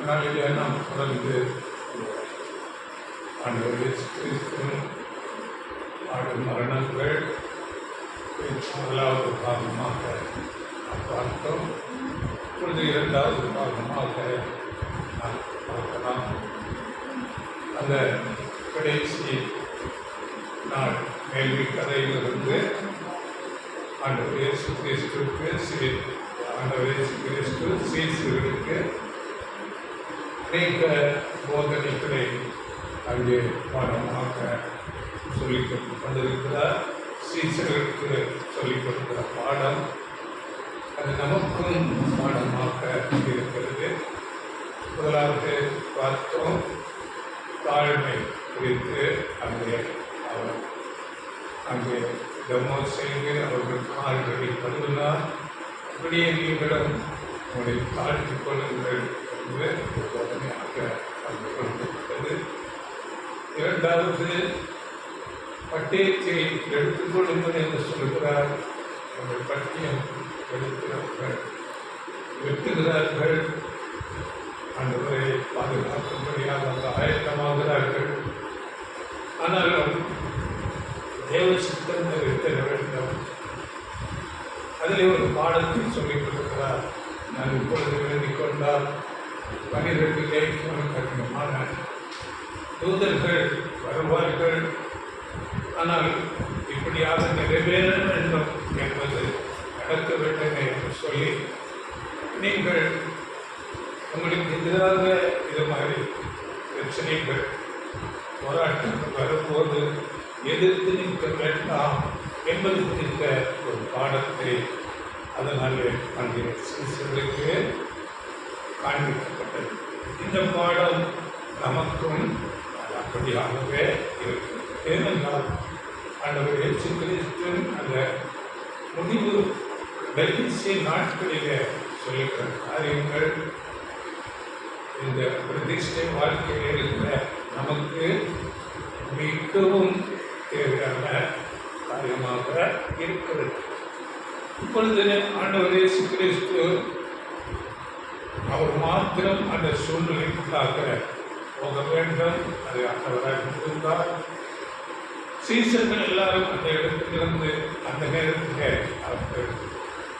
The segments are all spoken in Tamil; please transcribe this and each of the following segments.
நாளிலே நாம் தொடர்ந்து ஆண்டவர் இயேசு கிறிஸ்துவின் மரணங்கள் முதலாவது பாகமாக பார்த்தோம். இப்பொழுது இரண்டாவது பாகமாக நாம் பார்க்கலாம். அந்த கடைசி நாள் கேள்வி கதையிலிருந்து ஆண்டவர் இயேசு கிறிஸ்துவுக்கு ஆண்டவர் இயேசு கிறிஸ்து சீசர்களுக்கு அநேக போதனைகளை அங்கே பாடமாக சொல்லிக் கொண்டிருக்கிறார். சீசர்களுக்கு சொல்லிக் கொடுக்கிற பாடம் அது நமக்கும் பாடமாக இருக்கிறது. முதலாவது பார்த்தோம், தாழ்மை குறித்து அங்கே டெமோ செய்து அவர்கள் கால்களை கழுவினார். அப்படியே நீங்களும் உங்களை தாழ்த்திக் கொள்ளுங்கள் என்று போதனையாக அங்கு கொடுக்கப்பட்டது. இரண்டாவது, பட்டயத்தை எடுத்துக்கொள்ளுங்கள் என்று சொல்கிறார். அவர்கள் பட்டியம் எடுக்கிறார்கள், வெட்டுகிறார்கள். ஆண்டவரை பாதுகாக்கும்படியாக அவங்க ஆயத்தமாகிறார்கள். ஆனாலும் தேவ சித்தம் நிறைவேற்ற வேண்டும். அதில் ஒரு பாடத்தை சொல்லிக் கொடுக்கிறார். நான் இப்பொழுது வேண்டிக் கொண்டால் 12 லேக்கியம் கடினமான தூதர்கள் வருவார்கள். ஆனால் இப்படியாக நிறைவேற வேண்டும் என்பது நடக்க வேண்டும் என்று சொல்லி, நீங்கள் உங்களுக்கு எதிராக இது மாதிரி பிரச்சனைகள் போராட்டங்கள் வரும்போது எதிர்த்து நிற்க வேண்டாம் என்பது குறித்த ஒரு பாடத்தை அதனால் அங்கே சிறுவர்களுக்கு காண்பிக்கப்பட்டது. இந்த பாடம் நமக்கும் அப்படியாகவே இருக்கும். ஏனென்றால் ஆண்டவர் இயேசு கிறிஸ்துவின் அந்த முடிவு கடைசி நாட்களிலே சொல்லுகிற காரியங்கள் இந்த பிரதிஷ்டை வாழ்க்கையில் இருக்கிற நமக்கு மிகவும் தேவையான காரியமாக இருக்கிறது. இப்பொழுது ஆண்டவர் இயேசு கிறிஸ்து அவர் மாத்திரம் அந்த சூழ்நிலைக்காக போக வேண்டும். அதை ஆண்டவராக இருந்தார். சீசர்கள் எல்லாரும் அந்த இடத்திலிருந்து அந்த நேரத்தில் அவர்கள்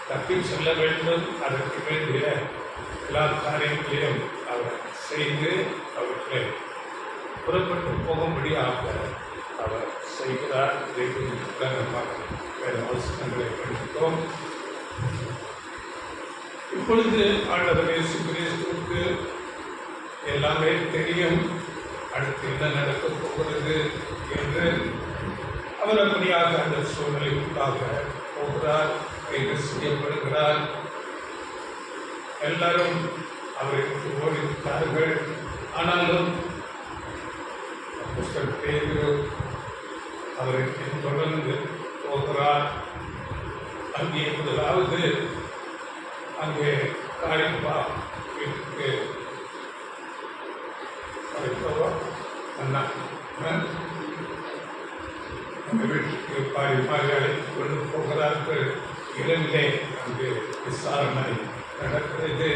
தப்பி செல்ல வேண்டும். அதற்கு வேண்டிய எல்லா காரியங்களையும் அவர் செய்து அவர்களை புறப்பட்டு போகும்படியாக அவர் செய்கிறார். வேறு அவசரங்களை படித்தோம். இப்பொழுது ஆண்டவர் இயேசு கிறிஸ்துவுக்கு எல்லாமே தெரியும். அடுத்து என்ன நடக்கப் போகிறது என்று அவர் அப்படியாக அந்த சூழ்நிலைக்காக போகிறார். கைது செய்யப்படுகிறார். எல்லாரும் அவருக்கு ஓடிவிட்டார்கள். ஆனாலும் பேதுரு அவரை தொடர்ந்து போகிறார். அங்கே முதலாவது அங்கே காரியப்பா வீட்டுக்கு அண்ணா அந்த வீட்டுக்கு பாரி அழைத்து கொண்டு போகிறார்கள். இரவிலே அங்கு விசாரணை நடக்கிறது.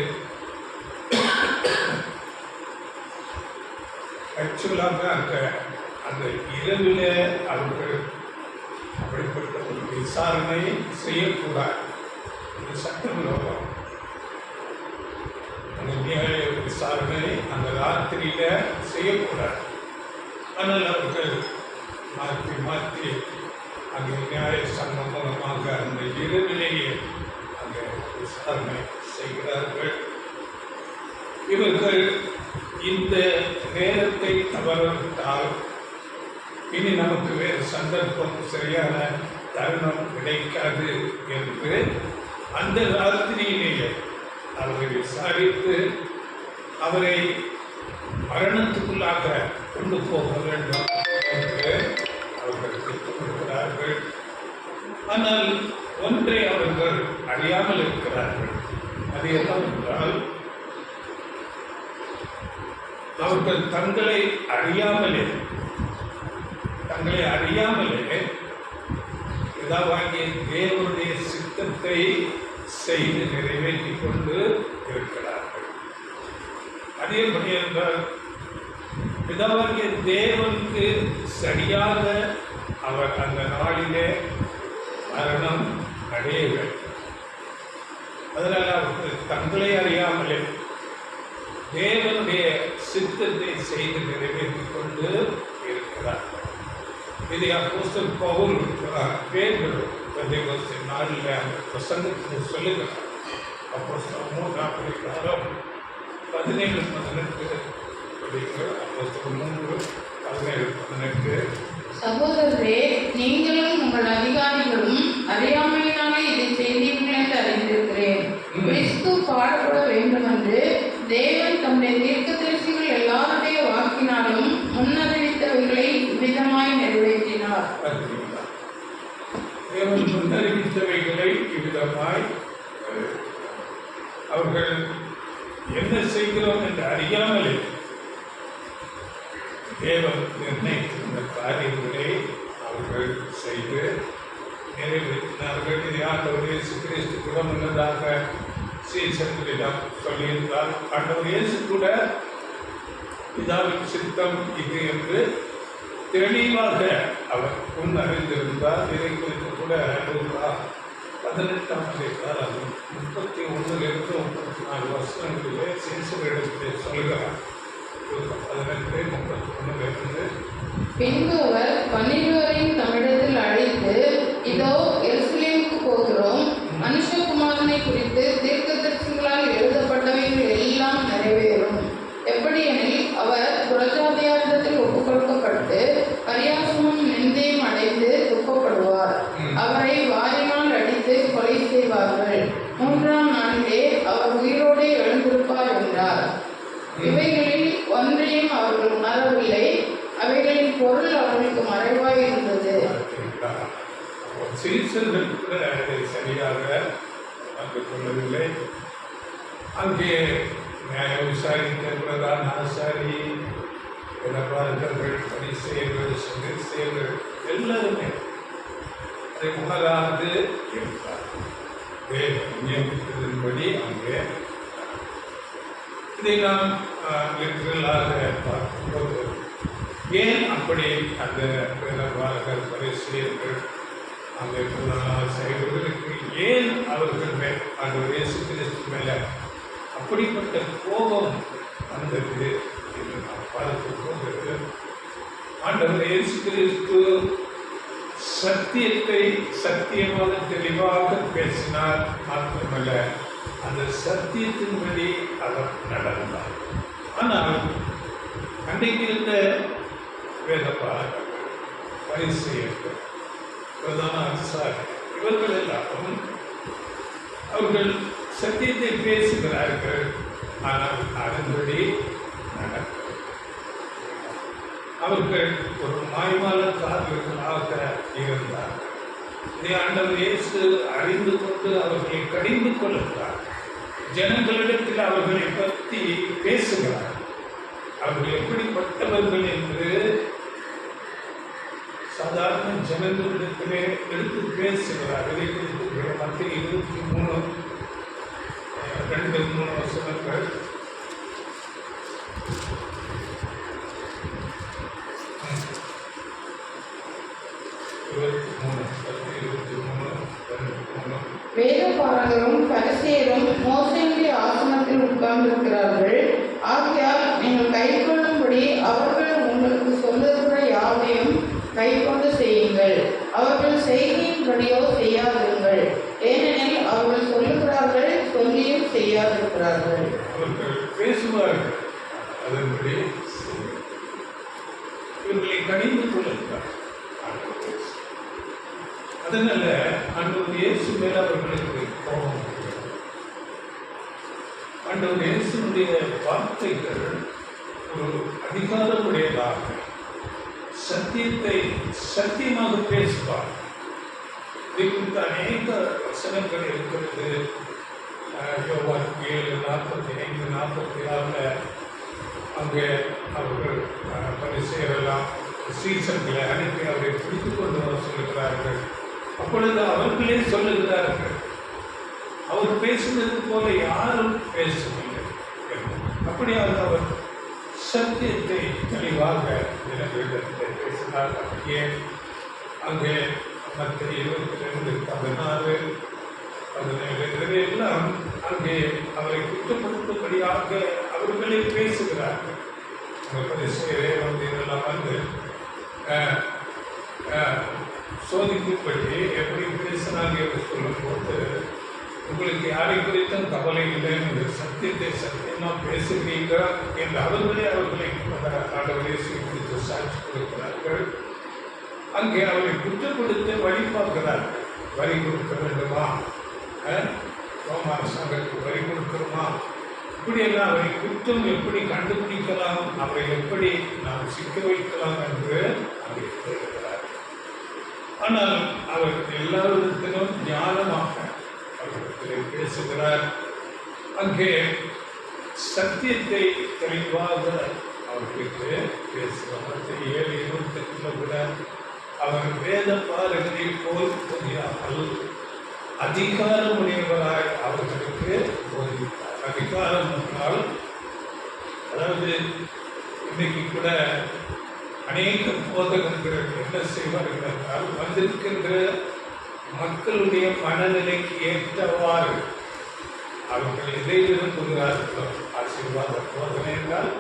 ஆக்சுவலாக அந்த இரவில் அவர்கள் அப்படிப்பட்ட ஒரு விசாரணை செய்யக்கூடாது. இது சட்டவிரோதம். அந்த நியாய விசாரணை அந்த ராத்திரியில செய்யக்கூடாது. ஆனால் அவர்கள் மாற்றி மாற்றி அங்கே நியாய சங்கம் மூலமாக அந்த இரவிலேயே அந்த விசாரணை செய்கிறார்கள். இவர்கள் இந்த நேரத்தை தவறவிட்டால் இனி நமக்கு வேறு சந்தர்ப்பம், சரியான தருணம் கிடைக்காது என்று அந்த ராத்திரியிலேயே அவரை விசாரித்து அவரை மரணத்துக்குள்ளாக கொண்டு போக வேண்டும் என்று அவர்கள் திட்டமிடுகிறார்கள். ஆனால் ஒன்றை அவர்கள் அறியாமல் இருக்கிறார்கள். அது என்னவென்றால், அவர்கள் தங்களை அறியாமலே பிதாவாகிய தேவனுடைய சித்தத்தை செய்து நிறைவேற்றிக் கொண்டு இருக்கிறார்கள். அதேபடி என்றால் பிதாவாகிய தேவனுக்கு சரியாக அவர் அந்த நாளிலே மரணம் அடையவில்லை. அதனால் அவர்கள் தங்களை அறியாமலே தேவனுடைய சித்தத்தை செய்து நிறைவேற்றிக் கொண்டு இருக்கிறார்கள். இதை அப்போஸ்தலன் பவுல் பேதுரு பெந்தெகோஸ்தே நாளில் அந்த பிரசங்கத்தில் சொல்லுகிறார். அப்போஸ்தலர் 3:18 அப்போஸ்தலர் 3:17-18. சகோதரரே, நீங்களும் உங்கள் அதிகாரிகளும் அறியாமையினாலே இதை செய்தீர்கள் என்று அறிந்திருக்கிறேன். கிறிஸ்து பாடுபட வேண்டும் என்று தேவன் தம்முடைய தீர்க்கதரிசிகள் எல்லாருடைய வாக்கினாலும் முன்னறிவித்தவைகளை இவ்விதமாய் நிறைவேற்றினார். தேவன் முன்னறிவித்தவைகளை இவ்விதமாய் அவர்கள் என்ன செய்கிறோம் என்று அறியாமலே தேவன் நிர்ணயித்திருந்த காரியங்களை அவர்கள் செய்து நிறைவேற்றினார்கள். இது ஆண்டவர் இயேசு கிறிஸ்து கூட முன்னதாக சீசர்களிடம் சொல்லியிருந்தார். ஆண்டவர் இயேசு கூட பிதாவின் சித்தம் இது என்று தெளிவாக அவர் முன்னறிந்திருந்தார். இதை குறித்து கூட 18ஆம் அதிகாரம் 31-34 வசனங்களிலே சீசர்களிடத்திலே சொல்கிறார். 18-31. பின்பு அவர் 12 தம்மிடத்தில் அழைத்து, இதோ எருசலேமுக்கு போகிறோம், மனுஷகுமாரனை குறித்து தீர்க்கதரிசிகளால் எழுதப்பட்டவைகள் எல்லாம் நிறைவேறும். எப்படியெனில் அவர் புறஜாதியாரிடத்தில் ஒப்புக்கொடுக்கப்பட்டு பரியாசமும் நிந்தையும் அடைந்து துக்கப்படுவார். அவரை வாரினால் அடித்து கொலை செய்வார்கள். 3ஆம் நாளிலே அவர் உயிரோடு எழுந்திருப்பார் என்றார். இவைகளில் ஒன்றையும் அவர்கள் உணரவில்லை. அவைகளின் பொருள் அவர்களுக்கு மறைவாய் இருந்தது. சீசர்கள் கூட அதை சரியாக அங்கு கொள்ளவில்லை. அங்கே நியாய விசாரித்த பிரதான ஆசாரி, இளவாரர்கள், பரிசேயர்கள், சதுசேயர்கள் எல்லாருமே அதை உணராது இருந்தார். நியமித்ததன்படி அங்கே இதை நாம் லிட்டரலாக பார்க்கும்போது ஏன் அப்படி அந்த இளவாரர்கள், பரிசேயர்கள், அந்த செயல்களுக்கு ஏன் அவர்கள் மேல் அந்த இயேசு கிறிஸ்து மேலே அப்படிப்பட்ட கோபம் வந்தது என்று நாம் பார்க்கும்போது, ஆண்டவர் இயேசு கிறிஸ்து சத்தியத்தை சத்தியமாக தெளிவாக பேசினார். மாத்திரமல்ல, அந்த சத்தியத்தின்படி அவர் நடந்தார். ஆனால் அன்றைக்கு இருந்த வேதபாரகர்கள், பரிசேயர்கள், பிரதான ஆசாரியர்கள் இவர்கள் எல்லாரும் அவர்கள் சத்தியத்தை பேசுகிறார்கள். ஆனால் அதன்படி நடக்கிறது. அவர்கள் ஒரு மாய்மாலக்காரர்களாக இருந்தார். இதை ஆண்டவர் இயேசு அறிந்து கொண்டு அவர்களை கடிந்து கொள்கிறார். ஜனங்களிடத்தில் அவர்களை பற்றி பேசுகிறார். அவர்கள் எப்படிப்பட்டவர்கள் என்று சாதாரண ஜனங்களிடத்திலே எடுத்து பேசுகிறார். இதை குறித்து மத்திய 23:2-3 வசனங்கள். வேதபாரகரும் பரிசேயரும் மோசேயுடைய ஆசனத்தில் உட்கார்ந்திருக்கிறார்கள். ஆகையால் நீங்கள் கைக்கொள்ளும்படி அவர்கள் உங்களுக்கு சொல்லுகிற யாவையும் கைக்கொண்டு செய்யுங்கள். அவர்கள் செய்கையின்படியோ செய்யாதிருங்கள். ஏனெனில் அவர்கள் சொல்லுகிறார்கள், சொல்லியும் செய்யாதிருக்கிறார்கள். அவர்கள் பேசுவார்கள், அதன்படி இவர்களை கடிந்து கொள்ளுகிறார். அதனால ஆண்டவர் இயேசு மேல் அவர்களுக்கு கோபம். ஆண்டவர் இயேசுடைய வார்த்தைகள் ஒரு அதிகாரமுடையதாக சத்தியத்தை சத்தியமாக பேசுவார். இதை குறித்த அநேக வசனங்கள் இருக்கிறது. யோவான் 7:45-46 அங்கே அவர்கள் பரிசேயரெல்லாம் சீசர்களை அனுப்பி அவரை பிடித்து கொண்டு வர சொல்லுகிறார்கள். அப்பொழுது அவர்களே சொல்லுகிறார்கள், அவர் பேசுனது போல யாரும் பேசவில்லை. அப்படியாக அவர் சத்தியத்தை தெளிவாக இடங்களிடத்தில் பேசினார். அப்படியே அங்கே மத்திய 22:16, 17 எல்லாம் அங்கே அவரை குற்றப்படுத்தும்படியாக அவர்களே பேசுகிறார்கள். பரிசேயரே இதெல்லாம் வந்து சோதிக்கும்படி எப்படி பேசினாங்க என்று சொல்லும்போது, உங்களுக்கு யாரை குறித்தும் கவலை இல்லை, நீங்கள் சத்தியத்தை சத்தியமாக பேசுகிறீங்க என்று அவர்களை ஆண்டவரை குறித்து சாட்சி கொடுக்கிறார்கள். அங்கே அவரை குற்றப்படுத்த வழி பார்க்கிறார்கள். வரி கொடுக்க வேண்டுமா, ரோம அரசாங்கத்துக்கு வரி கொடுக்கிறோமா, இப்படியெல்லாம் அவரை குற்றம் எப்படி கண்டுபிடிக்கலாம், அவரை எப்படி நாம் சிக்க வைக்கலாம் என்று அங்கே கேட்கிறார். ஆனால் அவர் எல்லாவிடத்திலும் ஞானமாக அவரிடத்தில் பேசுகிறார். அங்கே சத்தியத்தை தெளிவாக அவர்களுக்கு பேசுகிறார். 7:28 கூட அவர் வேத பாரகரை போல் புரியாமல் அதிகாரமுடையவராய் அவர்களுக்கு போதித்தார். அதிகாரம் என்றால், அதாவது இன்னைக்கு கூட அநேக போதகர்கள் என்ன செய்வார்கள் என்றால், வந்திருக்கின்ற மக்களுடைய மனநிலைக்கு ஏற்றவாறு அவர்கள் எதை விரும்புகிறார்களோ, ஆசீர்வாத போதனை என்றால்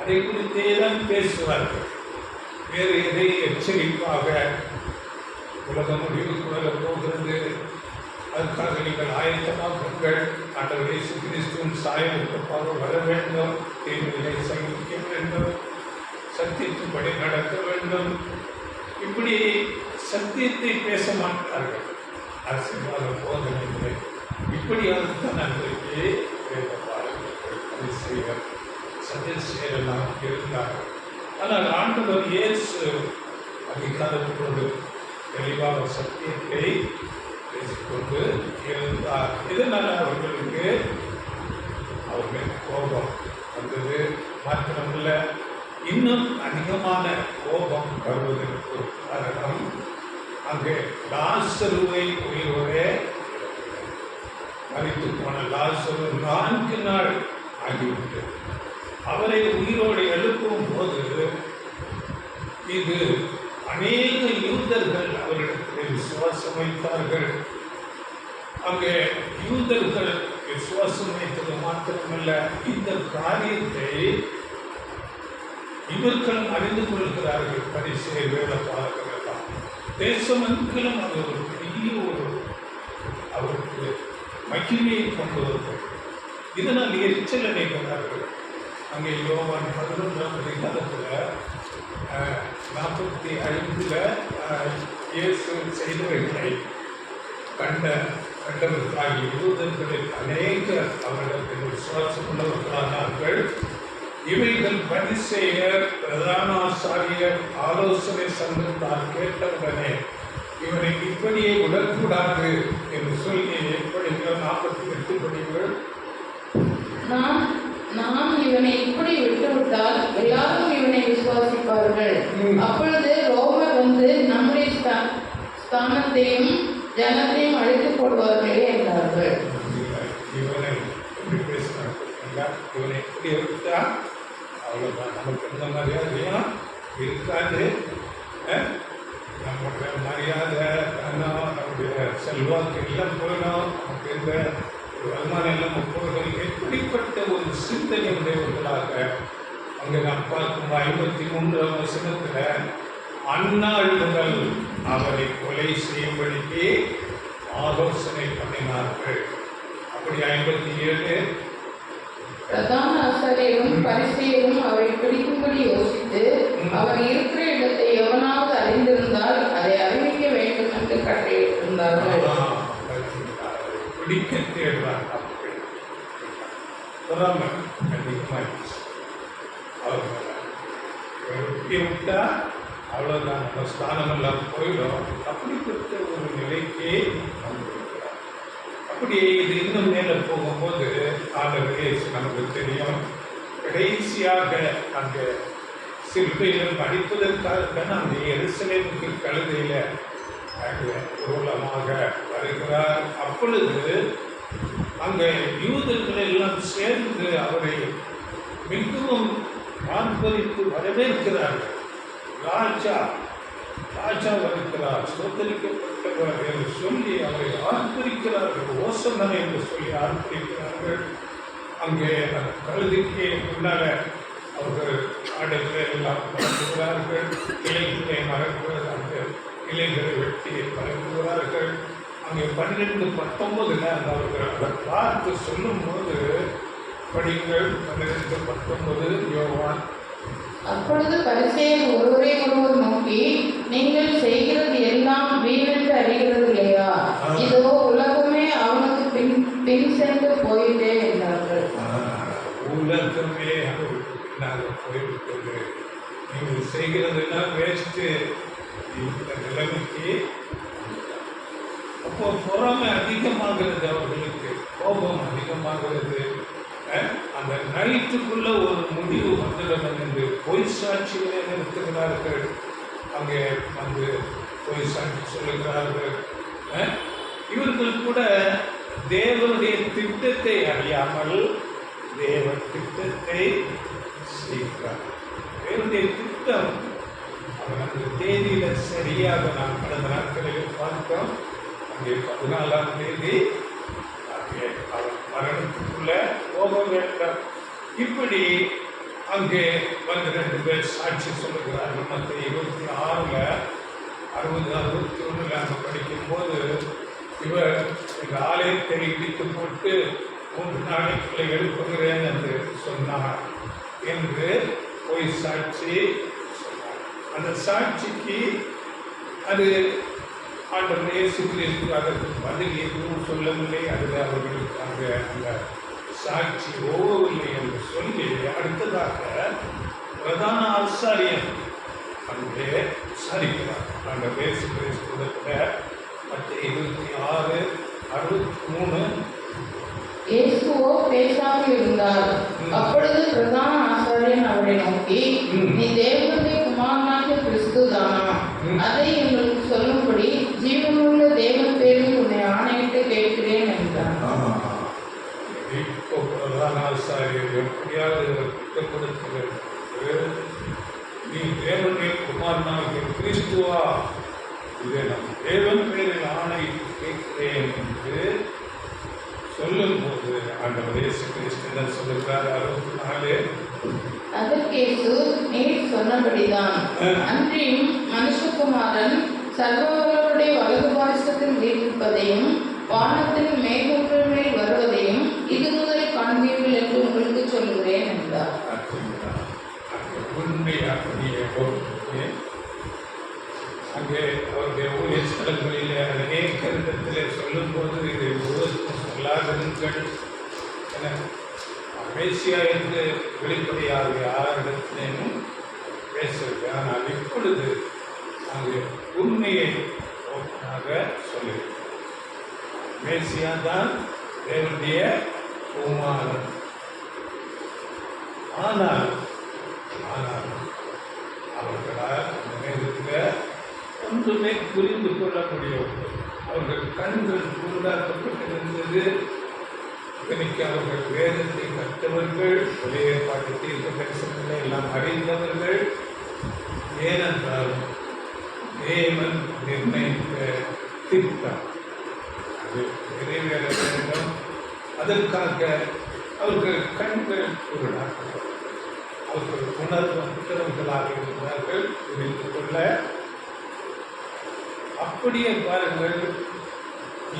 அதை குறித்தே தான் பேசுவார்கள். வேறு எதை எச்சரிப்பாக உலகம் முடிவுக்கு வர போகிறது, அதுக்காக நீங்கள் ஆயத்தமாக்குங்கள், ஆண்டவர் இயேசு கிறிஸ்துவின் சாயலுக்கு வர வேண்டும், தீமையை சகிக்க வேண்டும், சத்தியத்தின்படி நடக்க வேண்டும், இப்படி சத்தியத்தை பேச மாட்டார்கள். ஆசீர்வாத போதனைகளை இப்படியாகத்தான் அன்றைக்கு சதிசேரலாம் இருந்தார்கள். ஆனால் ஆண்டவர் இயேசு அதிகாரத்தோடு தெளிவாக சத்தியத்தை பேசிக்கொண்டு இருந்தார். இதனால் அவர்களுக்கு கோபம் வந்தது. மாத்திரமல்ல, இன்னும் அதிகமான கோபம் வருவதற்கு காரணம், அங்கே லாசருவை உயிரோடே மரித்து போன லாசரு 4 நாள் ஆகிவிட்டது. அவரை உயிரோடு எழுப்பும் போது இது அநேக யூதர்கள் அவரிடத்தில் விசுவாசம் வைத்தார்கள். அங்கே யூதர்கள் விசுவாசம் வைத்தது மாத்திரமல்ல, இந்த காரியத்தை இவர்களும் அறிந்து கொள்கிறார்கள். பரிசேயர் வேதபாரகர்கள் எல்லாம் தேசமெங்கிலும் அது ஒரு பெரிய அவருக்கு மகிமையை கொண்டு வருகிறது. இதனால் எரிச்சல் அடைகிறார்கள். அங்கே யோவான் 11ஆம் அதிகாரத்தில் 45 இயேசு செய்தவைகளை கண்டவர்களாகிய யூதர்களில் அநேகர் அவரிடத்தில் விசுவாசம் உள்ளவர்களானார்கள். இவைகள் பரிசேயர் பிரதான ஆசாரியர் ஆலோசனை சங்கத்தால் கேட்டவுடனே இவனை இப்படியே விடக்கூடாது என்று சொல்லி, எப்படி 48 படிகள், நாம் இவனை இப்படி விட்டுவிட்டால் எல்லாரும் இவனை விசுவாசிப்பார்கள். அப்பொழுது ரோமர் வந்து நம்முடைய ஸ்தானத்தையும் ஜனத்தையும் அழித்து போடுவார்களே என்றார்கள். இவனை எப்படி பேசினார்கள், இவனை எப்படி விட்டா அவ்வளோதான், நமக்கு எந்த மரியாதையும் இருக்காது. நம்முடைய மரியாதை நம்முடைய செல்வாக்கு எல்லாம் போயிடும், நமக்கு இந்த வருமானம் எல்லாம் போயிடும். எப்படிப்பட்ட ஒரு சிந்தனை உடையவர்களாக அங்கே நாம் பார்க்கும் 53ஆம் வசனத்தில், அந்நாள் முதல் அவரை கொலை செய்யும்படிக்கு ஆலோசனை பண்ணினார்கள். அப்படி 57 பிரதான ஆசாரியரும் பரிசேயரும் அவரை பிடிக்கும்படி யோசித்து, அவர் இருக்கிற இடத்தை எவனாவது அறிந்திருந்தால் அதை அறிவிக்க வேண்டும் என்று கட்டளையிட்டிருந்தார்கள். பிடிக்க தேடுறாங்க. அதிகமாகிடுச்சு. அவர் விட்டா அவ்வளோதான், நம்ம ஸ்தானம் எல்லாம் போயிடும். அப்படிப்பட்ட ஒரு நிலைக்கு வந்திருக்கிறார். அப்படியே இது இன்னும் மேலே போகும்போது ஆண்டவரே நமக்கு தெரியும், கடைசியாக அந்த சிலுவையில் அடிப்பதற்காக அந்த எருசலேமுக்கு கழுதையில் ஊர்வலமாக வருகிறார். அப்பொழுது அங்கே யூதர்கள் எல்லாம் சேர்ந்து அவரை மிகவும் ஆர்ப்பரித்து வரவேற்கிறார்கள். ராஜா வருகிறார், சோதரிக்கப்பட்டவர் என்று சொல்லி அவரை ஆர்ப்பரிக்கிறார்கள். ஓசனை என்று சொல்லி ஆர்ப்பரிக்கிறார்கள். அங்கே அந்த கழுதிக்கு முன்னால அவர்கள் ஆடைகளை எல்லாம் பரப்புகிறார்கள். இலைகளை மறக்கிறது, அந்த இலைகளை வெட்டி பரப்புகிறார்கள். அங்கே 12:19 அவர்கள் அதை பார்த்து சொல்லும் போது படிங்கள். 12:19 யோவான். அப்பொழுது பரிசேயர் ஒருவரை ஒருவர் நோக்கி, நீங்கள் செய்கிறது எல்லாம் வீணென்று அறிகிறது இல்லையா? இதோ உலகமே அவனுக்கு பின் சென்று போயிட்டே என்றார்கள். உலகமே போய்விட்டது, நீங்கள் செய்கிறதெல்லாம் வேஸ்ட்டு. இந்த நிலைமைக்கு அப்போ பொறாமை அதிகமாகிறது, அவர்களுக்கு கோபம் அதிகமாகிறது. அந்த நைட்டுக்குள்ள ஒரு முடிவு வந்துடணும் என்று பொய் சாட்சிகளை நிறுத்துகிறார்கள். அங்கே வந்து பொய் சாட்சி சொல்லுகிறார்கள். இவர்கள் கூட தேவனுடைய திட்டத்தை அறியாமல் தேவ திட்டத்தை செய்கிறார். தேவனுடைய திட்டம் அவர் அந்த தேதியில சரியாக நாம் கடந்த நாட்களில் பார்த்தோம். அங்கே 14ஆம் தேதி அங்கே அவர் மரணத்துக்குள்ள போக வேண்டாம். இப்படி அங்கே வந்து 2 பேர் சாட்சி சொல்லுகிறார்கள். மற்ற 26ல் 60, 61 அங்கே படிக்கும்போது இவர் இந்த ஆலயத்தை இடித்து போட்டு 3 நாளைக்குள்ளே எழுப்புகிறேன் என்று சொன்னார் என்று பொய் சாட்சி சொன்னார். அந்த சாட்சிக்கு அது ஆண்டவர் இயேசு கிறிஸ்து அதற்கு பதில் எதுவும் சொல்லவில்லை. அதில் அவர்களுக்கு அந்த சாட்சி ஓவவில்லை என்று சொல்லி அடுத்ததாக பிரதான ஆசாரியன் அங்கே விசாரிக்கிறார். ஆண்டவர் இயேசு கிறிஸ்துவிடத்தில் மற்ற 26, 63 இயேசுவோ பேசாமல் இருந்தார். அப்பொழுது பிரதான ஆசாரியன் அவரை நோக்கி, நீ தேவனுடைய குமாரனாகிய கிறிஸ்து தானா? அதை எங்களுக்கு சொல்லும்படி ஜீவனுள்ள தேவன் பேரில் உன்னை ஆணையிட்டு கேட்கிறேன் என்றார். இப்போ பிரதான ஆசாரியர் எப்படியாவது குற்றப்படுத்துகிறது, நீ தேவனுடைய குமாரனாகிய கிறிஸ்துவா? இதை நான் தேவன் பேரில் ஆணையிட்டு கேட்கிறேன் என்று சொல்லும்போது ஆண்டவர் இயேசு கிறிஸ்து சொல்லுகிறார். 64 அதற்கு இயேசு, நீர் சொன்னபடிதான். அன்றியும் மனுஷகுமாரன் சர்வவல்லவருடைய வலது பாரிசத்தில் வீற்றிருப்பதையும் வானத்தில் மேகங்கள் மேல் வருவதையும் இது முதல் காண்பீர்கள் என்று உங்களுக்கு சொல்லுகிறேன் என்றார். அங்கே அவருடைய ஊழிய ஸ்தலங்களில் அநேக இடத்தில் சொல்லும்போது இது ஒருவருக்கும் சொல்லாதிருங்கள் என மேசியா என்று வெளிப்படையாக யாரிடத்திலும் பேசுவது. ஆனால் இப்பொழுது அங்கே உண்மையை சொல்லுங்கள். மேசியா தான் தேவனுடைய குமாரன். ஆனால் அவர்களால் அந்த நேரத்தில் ஒன்றுமே புரிந்து கொள்ள முடியவில்லை. அவர்கள் கண்கள் குருடாக்கப்பட்டிருந்தது. இன்னைக்கு அவர்கள் வேதத்தை கற்றவர்கள், ஒரே பாட்டு தீர்க்க தரிசனங்களை எல்லாம் அறிந்தவர்கள். ஏனென்றால் தேவன் நிர்ணயித்த திட்டம் அது நிறைவேற வேண்டும். அதற்காக அவர்கள் கண்கள் குருடாக்கப்பட்டது. அவர்கள் உணர்வற்றவர்களாக இருக்கிறார்கள். புரிந்து கொள்ள அப்படியே பாருங்கள்,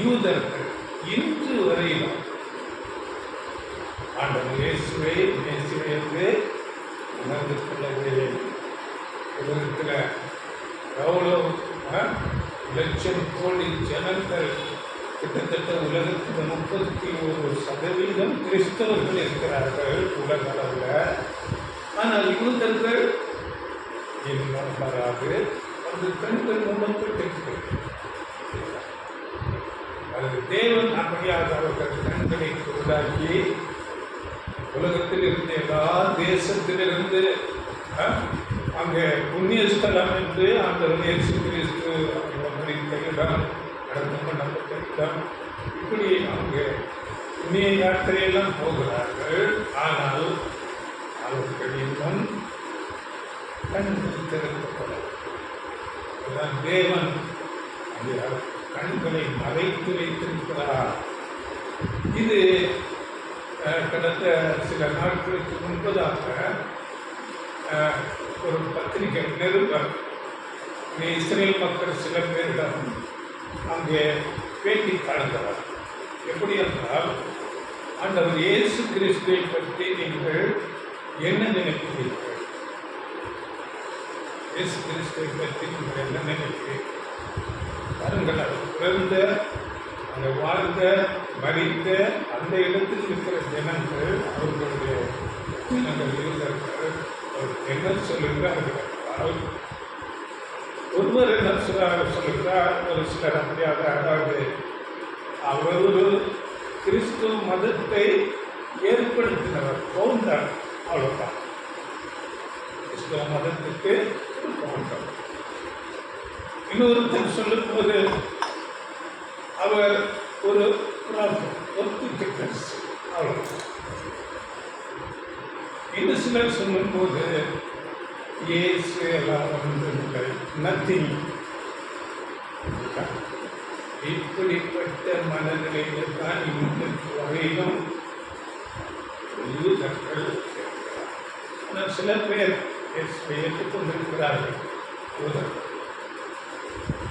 யூதர்கள் இன்று வரையிலும் ஆண்டவர் இயேசுவை என்று உணர்ந்து கொள்ளவில்லை. உலகத்தில் எவ்வளோ லட்சம் கோடி ஜனங்கள், கிட்டத்தட்ட உலகத்தில் 31% கிறிஸ்தவர்கள் இருக்கிறார்கள் உலக அளவில். ஆனால் யூதர்கள் இன்னும் வராது. அந்த கண்கள் மூடப்பட்டிருக்கிறது. அது தேவன் அப்படியாக அவர்கள் கண்களை உருவாக்கி உலகத்தில் இருந்த எல்லா தேசத்திலிருந்து அங்கே புண்ணிய ஸ்தலம் என்று அந்த இயேசு கிறிஸ்து அவமதித்த இடம், அடக்கம் பண்ணப்பட்ட இடம், இப்படி அங்கே புண்ணிய யாத்திரையெல்லாம் போகிறார்கள். ஆனால் அவர்களின் முன் கண்கள் திறக்கப்படும். அதுதான் தேவன் அந்த கண்களை மறைத்து வைத்திருக்கிறார். இது கடந்த சில நாட்களுக்கு முன்பதாக ஒரு பத்திரிகை நிருபர் இஸ்ரேல் மக்கள் சில பேரிடம் அங்கே பேட்டி காண்கிறார். எப்படி என்றால், ஆண்டவர் இயேசு கிறிஸ்துவை பற்றி நீங்கள் என்ன நினைக்கிறீர்கள்? இயேசு கிறிஸ்துவை பற்றி நீங்கள் என்ன நினைக்கிறீர்கள்? பாருங்கள், அவர் பிறந்த, அந்த வாழ்ந்த, மறித்த அந்த இடத்தில் இருக்கிற ஜனங்கள், அவர்களுடைய ஜனங்கள் இருக்கிறார்கள். அவர் என்ன சொல்லுகிறார்கள்? ஒருவர் என்ன சொல்லுகிறார், ஒரு சிலர் அப்படியாக, அதாவது அவர் ஒரு கிறிஸ்துவ மதத்தை ஏற்படுத்தினவர், பவுண்டர், அவ்வளோதான். கிறிஸ்துவ மதத்துக்கு பவுண்டர். இன்னொருத்தர் சொல்லும் போது அவர் ஒரு அவ்வளோதான். இன்னும் சிலர் சொல்லும் போது இயேசு எல்லாம் ஒன்றுமில்லை, நத்திங். இப்படிப்பட்ட மனநிலையில் தான் இன்றைக்கு வரையிலும் ஆனால் சில பேர் இயேசுவை ஏற்றுக்கொண்டிருக்கிறார்கள்.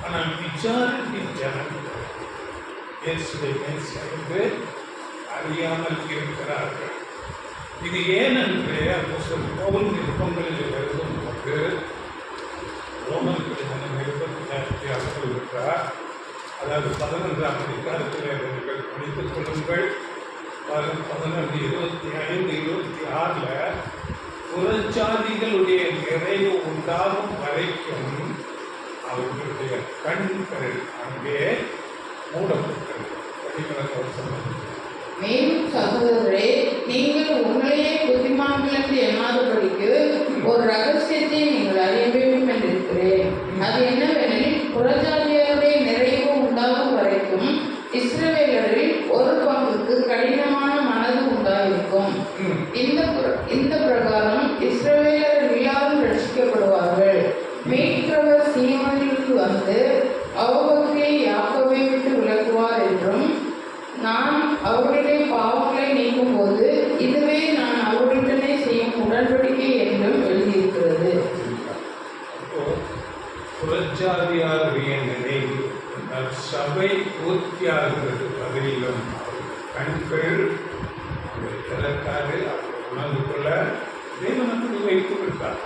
ஆனால் மெஜாரிட்டி ஜனங்கள் இயேசுவை என்று அறியாமல் இருக்கிறார்கள். இது ஏனென்று அப்போஸ்தலன் பவுல் நிருபங்களில் எழுதும் போது ரோமர்கள் நிருபத்தில் சொல்கிறார். அதாவது 11ஆம் அதிகாரத்தில் நீங்கள் படித்துக் கொள்ளுங்கள். 11, 25, 26 புறஜாதிகளுடைய நிறைவு உண்டாகும் வரைக்கும் அவர்களுடைய கண்கள் அங்கே மூடப்பட்டது. மேலும் சகோதரரே, நீங்கள் உங்களையே புத்திமான்கள் என்று எண்ணாதபடிக்கு ஒரு ரகசியத்தை நீங்கள் அறிய வேண்டும் என்றிருக்கிறேன். அது என்னவெனில், புறஜாதியருடைய நிறைவு உண்டாகும் வரைக்கும் இஸ்ரவேலரில் ஒரு பங்குக்கு கடினமான மனது உண்டாயிருக்கும். இந்த பிரகாரம் இஸ்ரவேலர் எல்லாரும் ரட்சிக்கப்படுவார்கள். மீட்கிறவர் சீயோனிலிருந்து வந்து அவபக்தியை யாக்கோபை விட்டு விலக்குவார் என்றும், நான் அவர்களுடைய பாவங்களை நீக்கும் போது இதுவே நான் அவர்களுடனே செய்யும் உடன்படிக்கை என்றும் எழுதியிருக்கிறது. புறஜாதியாருடைய நினைவு சபை பூர்த்தியாகிறது. பதிலும் கண்கள் திறக்காது, உணர்ந்து கொள்ள தேவனுக்கு வைத்து விட்டார்.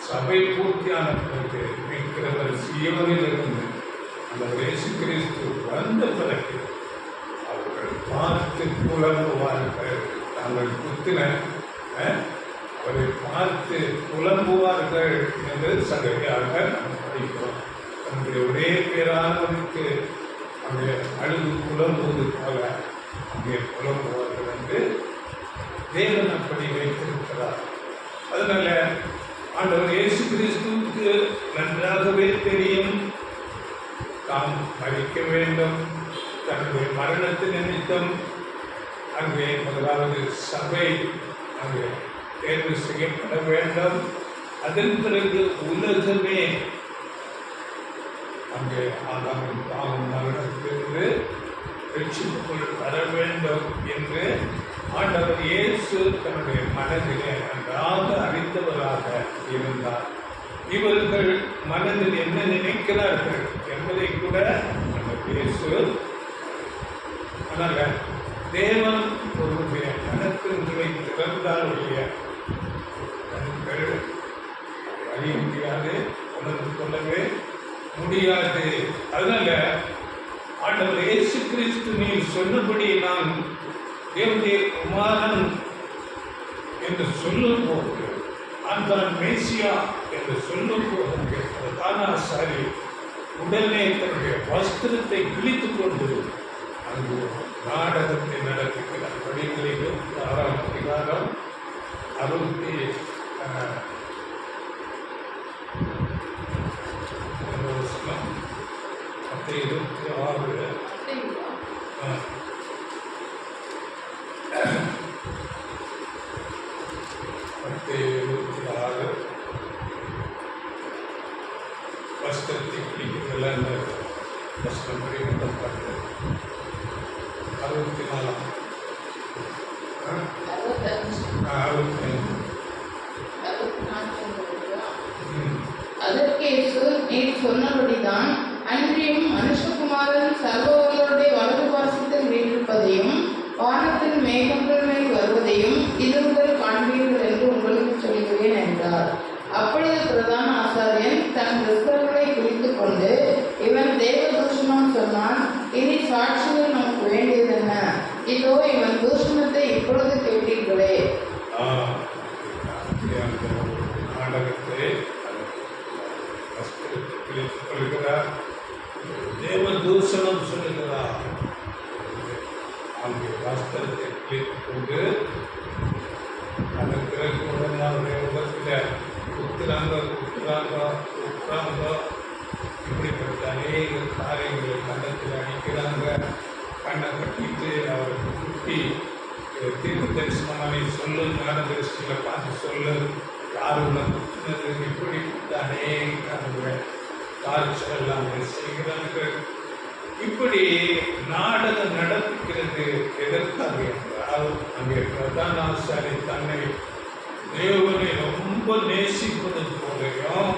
சபை பூர்த்தியான பிறகு மீட்கிறவர் சீயோனில் இருந்து அந்த இயேசு கிறிஸ்து வந்த பிறகு அவர்கள் பார்த்து புலம்புவார்கள். தாங்கள் குத்தின அவரை பார்த்து புலம்புவார்கள் என்று சகதியாக நாம் படிக்கிறோம். தன்னுடைய ஒரே பேரானவருக்கு அங்கே அழுது புலம்புவது போல அங்கே புலம்புவார்கள் என்று தேவன் அப்படி வைத்திருக்கிறார். அதனால ஆண்டவர் இயேசு கிறிஸ்துவுக்கு நன்றாகவே தெரியும் தாம் மறிக்க வேண்டும். தன்னுடைய மரணத்தின் நிமித்தம் அங்கே முதலாவது சபை அங்கே தேர்வு செய்யப்பட வேண்டும். அதன் பிறகு உலகமே அங்கே ஆதாமின் பாவம் மரணத்திலிருந்து ரட்சிப்புக்குள் வர வேண்டும் என்று ஆண்டவர் இயேசு தன்னுடைய மனதிலே நன்றாக அறிந்தவராக இருந்தார். இவர்கள் மனதில் என்ன நினைக்கிறார்கள் என்பதை கூட ஆண்டவர் இயேசு. அதனால தேவன் ஒருவருடைய மனத்தின்களை திறந்தால் ஒழிய கண்கள் அறிய முடியாது, உணர்ந்து கொள்ளவே முடியாது. அதனால ஆண்டவர் இயேசு கிறிஸ்து நீ சொன்னபடி நான் தேவனுடைய குமாரன் என்று சொல்லும் போது, அந்த மேசியா என்று சொல்லும் போது தானாசாரி உடனே தன்னுடைய வஸ்திரத்தை கிழித்துக் கொண்டு அங்கு நாடகத்தை நடத்துகிறார். படிகளிலும் 6ஆம் அதிகாரம் 66 26 ரத்தத்தை குடிக்கிறதுல அந்த கஷ்டம் பரிமாற்றப்பட்டு 64 அதற்கு இயேசு, நீர் சொன்னபடிதான், அன்றியும் மனுஷகுமாரன் சர்வவல்லவருடைய வலது பாரசத்தில் வீற்றிருப்பதையும் வானத்தின் மேகங்கள் மேல் வருவதையும் இதுமுதல் காண்பீர்கள் என்று உங்களுக்கு சொல்கிறேன் என்றார். அப்பொழுது பிரதான ஆசாரியன் தன் கிறிஸ்தவர்களை குறித்துக் கொண்டு, இவன் தேவதூஷணம் சொன்னான், இனி சாட்சிகள் நமக்கு வேண்டியதென்ன? இதோ இவன் தூஷணத்தை இப்பொழுது கேட்டீர்களே. நாடகத்தை சொல்லுகிறார், தேவ தூஷணம் சொல்லுகிறார். அங்கே வஸ்திரத்தை கிழித்துக் கொண்டு அதன் பிறகு அவருடைய உலகத்தில் உத்திராங்க இப்படிப்பட்ட அநேக காரியங்களை கண்ணத்தில் அடிக்கிறாங்க. கண்ணை கட்டிட்டு அவரை குட்டி தீர்க்க தரிசனமானே சொல்லு, ஞான தரிசனங்களை பார்த்து சொல்லு, யார் உள்ள குத்தினது, இப்படிப்பட்ட அநேக காட்சிகள் எல்லாம் செய்கிறார்கள். இப்படி நாடகம் நடத்துகிறது எதற்காக என்றால், அங்கே பிரதான ஆசாரி தன்னை தேவனை ரொம்ப நேசிப்பது போலையும்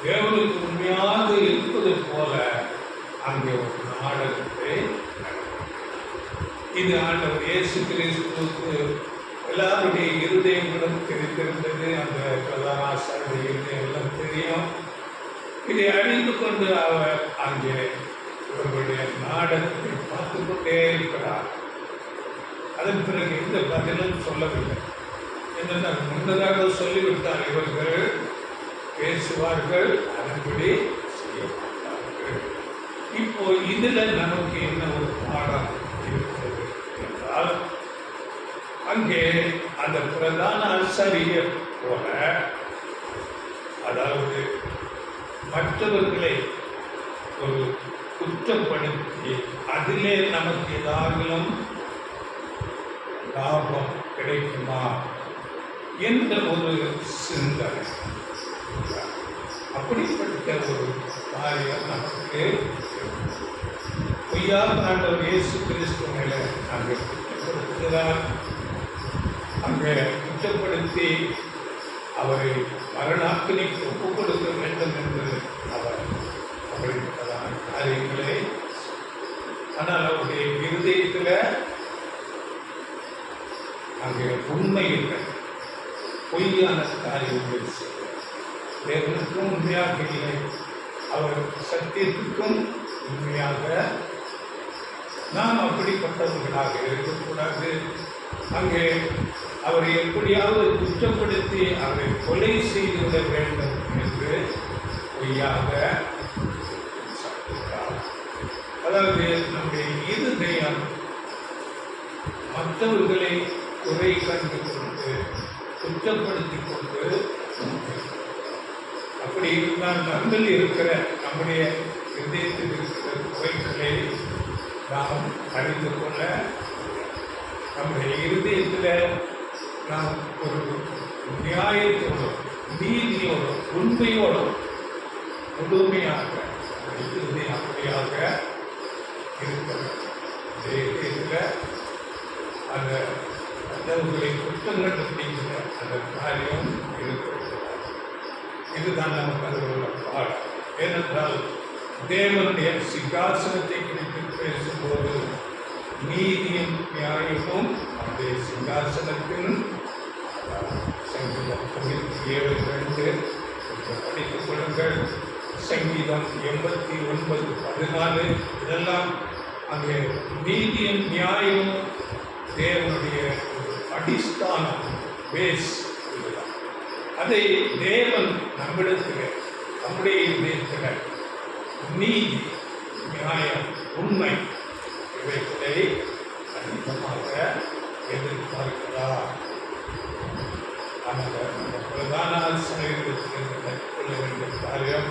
தேவனுக்கு உண்மையாக இருப்பது போல அங்கே ஒரு நாடகத்தை இது ஆண்டவர் இயேசு கிறிஸ்துவுக்கு எல்லாருடைய இருதயங்களும் தெரிந்திருந்தது. அந்த பிரதான ஆசாரிய இருதயம் எல்லாம் தெரியும். இதை அறிந்து கொண்டு அவர் அங்கே இவர்களுடைய நாடகத்தை பார்த்து கொண்டே இருக்கிறார். அதன் பிறகு எந்த பதிலும் சொல்லவில்லை. என்னென்ன முன்னதாக சொல்லிவிட்டார், இவர்கள் பேசுவார்கள், அதன்படி செய்யப்பட்டார்கள். இப்போ இதுல நமக்கு என்ன ஒரு பாடம் இருக்கிறது என்றால், அங்கே அந்த பிரதான ஆசாரியை போல, அதாவது மற்றவர்களை ஒரு குற்றப்படுத்தி அதிலே நமக்கு ஏதாகிலும் லாபம் கிடைக்குமா என்ற ஒரு சிந்தனை, அப்படிப்பட்ட ஒரு காரியம் நமக்கு பொய்யாக ஆண்டவர் இயேசு கிறிஸ்து மேலே அங்கே குற்றப்படுத்துகிறார். அங்கே குற்றப்படுத்தி அவரை மரணாக்கினிக்கு ஒப்புக் கொடுக்க வேண்டும் என்று அவர் அப்படிப்பட்டதான காரியங்களை, ஆனால் அவருடைய இருதயத்தில் அங்கே உண்மை இல்லை, பொய்யான காரியங்கள் தேவனுக்கும் உண்மையாக இல்லை, அவர் சத்தியத்துக்கும் உண்மையாக நாம் அப்படிப்பட்டவர்களாக இருக்கக்கூடாது. அங்கே அவரை எப்படியாவது குற்றப்படுத்தி அவரை கொலை செய்துவிட வேண்டும் என்று பொய்யாக சொல்கிறார். அதாவது நம்முடைய இருதயம் மற்றவர்களை குறை கண்டு கொண்டு குற்றப்படுத்தி கொண்டு, அப்படி இருந்தால் நம்மில் இருக்கிற நம்முடைய இதயத்தில் இருக்கிற குறைகளை நாம் அறிந்து கொள்ள, நம்முடைய இருதயத்தில் நாம் ஒரு நியாயத்தோடும் நீதியோடும் உண்மையோடும் முழுமையாக அப்படியாக இருக்கிறது. இதயத்தில் அந்த மற்றவர்களை குற்றம் கண்டுபிடிக்கிற அந்த காரியம் இருக்கிறது. இதுதான் நமக்கு அது உள்ள பாடம். ஏனென்றால் தேவனுடைய சிங்காசனத்தை குறித்து பேசும்போது நீதியும் நியாயமும் அந்த சிங்காசனத்தில் சங்கீதம் 97:2 படித்துக் கொள்ளுங்கள். சங்கீதம் 89:14 இதெல்லாம் அங்கே நீதியும் நியாயமும் தேவனுடைய அடிஸ்தானம், பேஸ் இதுதான். அதை தேவன் நம்மிடத்தில் நம்முடைய இதயத்தில் நீதி, நியாயம், உண்மை இவைகளை அதிகமாக எதிர்பார்க்கிறார். அந்த பிரதான ஆசிரியர்களுக்கு கற்றுக்கொள்ள வேண்டிய காரியம்,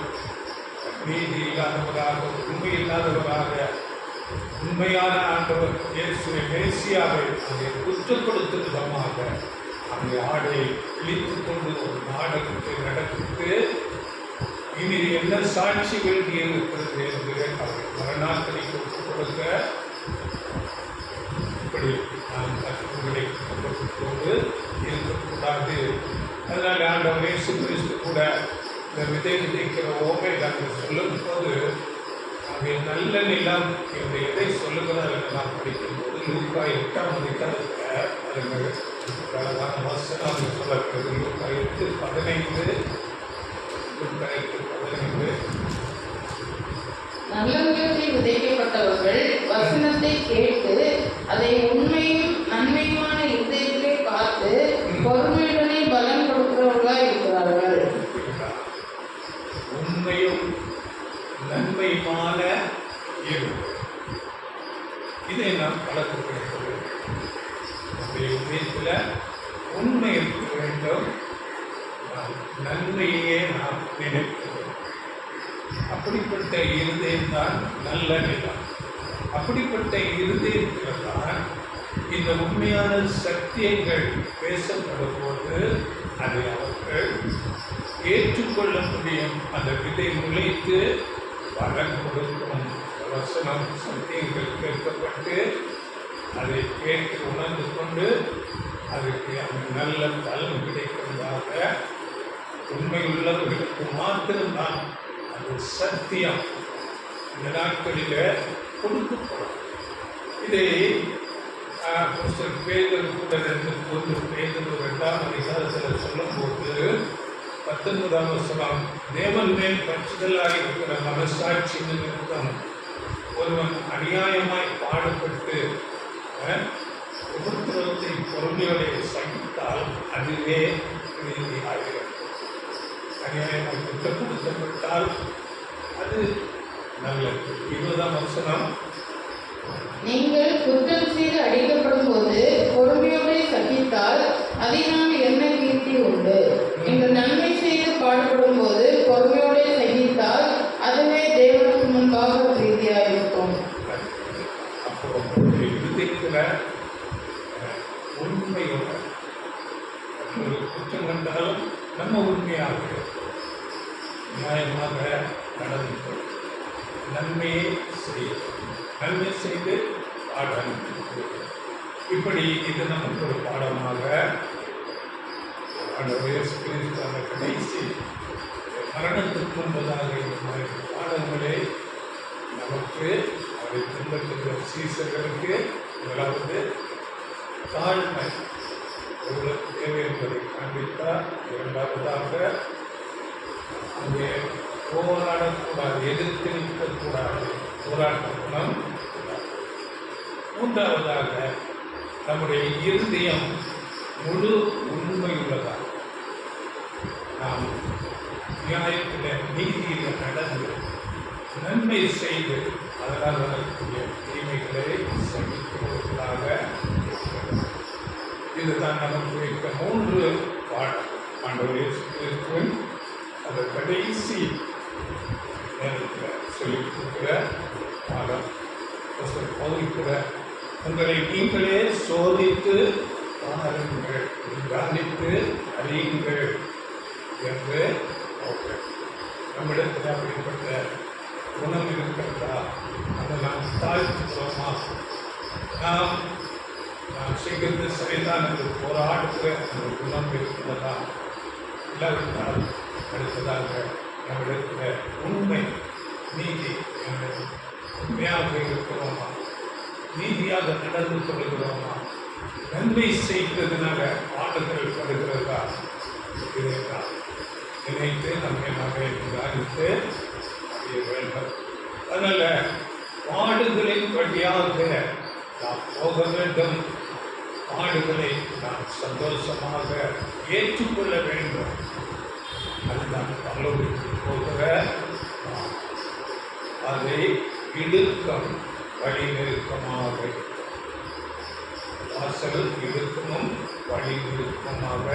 நீதி இல்லாதவராக, உண்மை இல்லாதவராக, உண்மையான ஆண்டவர் இயேசுவை மேசியாவை அங்கே குற்றப்படுத்தும் விதமாக அங்கே ஆடை இழித்து கொண்டு ஒரு நாடகத்தை நடத்திட்டு இனி என்ன சாட்சி வேண்டி இருக்கிறது என்று அவர் மரணாக்களை கொடுக்க இப்படி நாம் கற்றுகளை கொண்டு இருக்கக்கூடாது. அதனால் ஆண்டவர் இயேசு கிறிஸ்து கூட இந்த விதை விதைக்கிற ஓமை நாங்கள் சொல்லும் போது அங்கே நல்ல நிலம் என்று எதை சொல்லுகிறார் என்று நாம் படிக்கும்போது லூக்கா 8ஆம் அதிகாரத்தில் அதுங்கள் அழகான வசனம் சொல்லப்படுது. லூக்கா 8:15. லூக்கா 8:15. நல்ல நிலத்தில் விதைக்கப்பட்டவர்கள் வசனத்தை கேட்டு அதை உண்மையும் நன்மையுமான இதயத்திலே காத்து பொறுமையுடனே பலன் கொடுக்கிறவர்களாய் இருக்கிறார்கள். உண்மையும் நன்மையுமான இதை நாம் வளர்க்கப்படுகிறது. நம்முடைய இதயத்தில் உண்மை இருக்க வேண்டும், நன்மையே நாம் நினைக்கிறோம். அப்படிப்பட்ட இருதயம் தான் நல்ல நிலம். அப்படிப்பட்ட இருதயத்தில் தான் இந்த உண்மையான சத்தியங்கள் பேசப்படும் போது அதை அவர்கள் ஏற்றுக்கொள்ள முடியும். அந்த விதை முளைத்து பலன் கொடுக்கும். வசனம் சத்தியங்கள் கேட்கப்பட்டு அதை கேட்டு உணர்ந்து கொண்டு அதுக்கு அந்த நல்ல பலன் கிடைக்கிறதாக உண்மையுள்ளவர்களுக்கு மாத்திரம்தான் அது சத்தியம் இந்த நாட்களில் கொடுக்கப்படும். இதை பேதர் கூட 2 பேதர் 2ஆம் அதிகாரத்தில் சொல்லும்போது 19ஆம் வசனம், தேவன் மேல் பற்றுதலாக இருக்கிற மனசாட்சி நிமித்தம் ஒருவன் அநியாயமாய் பாடுபட்டு உபத்திரவத்தை பொறுமையோடு சகித்தால் அதுவே நீதியாகிறது. அநியாயமாய் குற்றப்படுத்தப்பட்டால் அது நல்லது. 20ஆம் வசனம், நீங்கள் குற்றம் செய்து அடிக்கப்படும் போது பொறுமையோடு சகித்தால் அதனால் என்ன கீர்த்தி உண்டு? நீங்கள் நன்மை செய்து பாடுபடும் போது பொறுமையோடு சகித்தால் அதுவே தேவனுக்கு முன்பாக பிரீதியாக இருக்கும். அப்போ விதைக்கிற உண்மையோட ஒரு குற்றம் கண்டாலும் நம்ம உண்மையாக நியாயமாக நடந்து நன்மையை செய்யும், நன்மை செய்து பாடம். இப்படி இது நமக்கு ஒரு பாடமாக அந்த கடைசி மரணத்துக்கு முன்பதாக இந்த மாதிரி பாடங்களே நமக்கு அதை பின்பற்றுகிற சீசர்களுக்கு முதலாவது தாழ்மை எவ்வளவு தேவை என்பதை காண்பித்தார். இரண்டாவதாக அங்கே போராடக்கூடாது, எதிர்த்து நிற்கக்கூடாது, போராட்ட குணம். மூன்றாவதாக நம்முடைய இருதயம் முழு உண்மையுள்ளதாக நாம் நியாயத்தில் நீதியில் நடந்து நன்மை செய்து அதனால் வரக்கூடிய தீமைகளை சகிக்கிறவர்களாக இதுதான் நமக்கு வைக்க 3 பாடம். ஆண்டவர் இயேசு கிறிஸ்துவின் அந்த கடைசி நேரத்தில் சொல்லிக் கொடுக்கிற பாடம். பவுல் உங்களை நீங்களே சோதித்து பாருங்கள், கவனித்து அறியுங்கள் என்று நம்மிடத்தில் அப்படிப்பட்ட குணம் இருக்கிறதா? அதை நாம் தாழ்த்துக்கிறோமா? நாம் செய்கிறது சரிதான் என்று போராடுகிற அந்த குணம் இருக்கிறதா? இல்லாவிட்டால் அடுத்ததாக நம்மிடத்தில் உண்மை நீதி என்று உண்மையாக இருக்கிறோமா? நீதியாக நடந்து கொள்கிறோமா? நன்மை செய்கிறதுனால பாடங்கள் படுகிறதா? இதைத்தான் நினைத்து நம்மை நாங்கள் நிதானித்து அறிய வேண்டும். அதனால் பாடுகளின் வழியாக நாம் போக வேண்டும். பாடுகளை நாம் சந்தோஷமாக ஏற்றுக்கொள்ள வேண்டும். அதுதான் பரலோகத்துக்கு போகிற அதை இழுக்கம் வழி நெருக்கமாக வாசல் இழுக்கமும் வழி நெருக்கமாக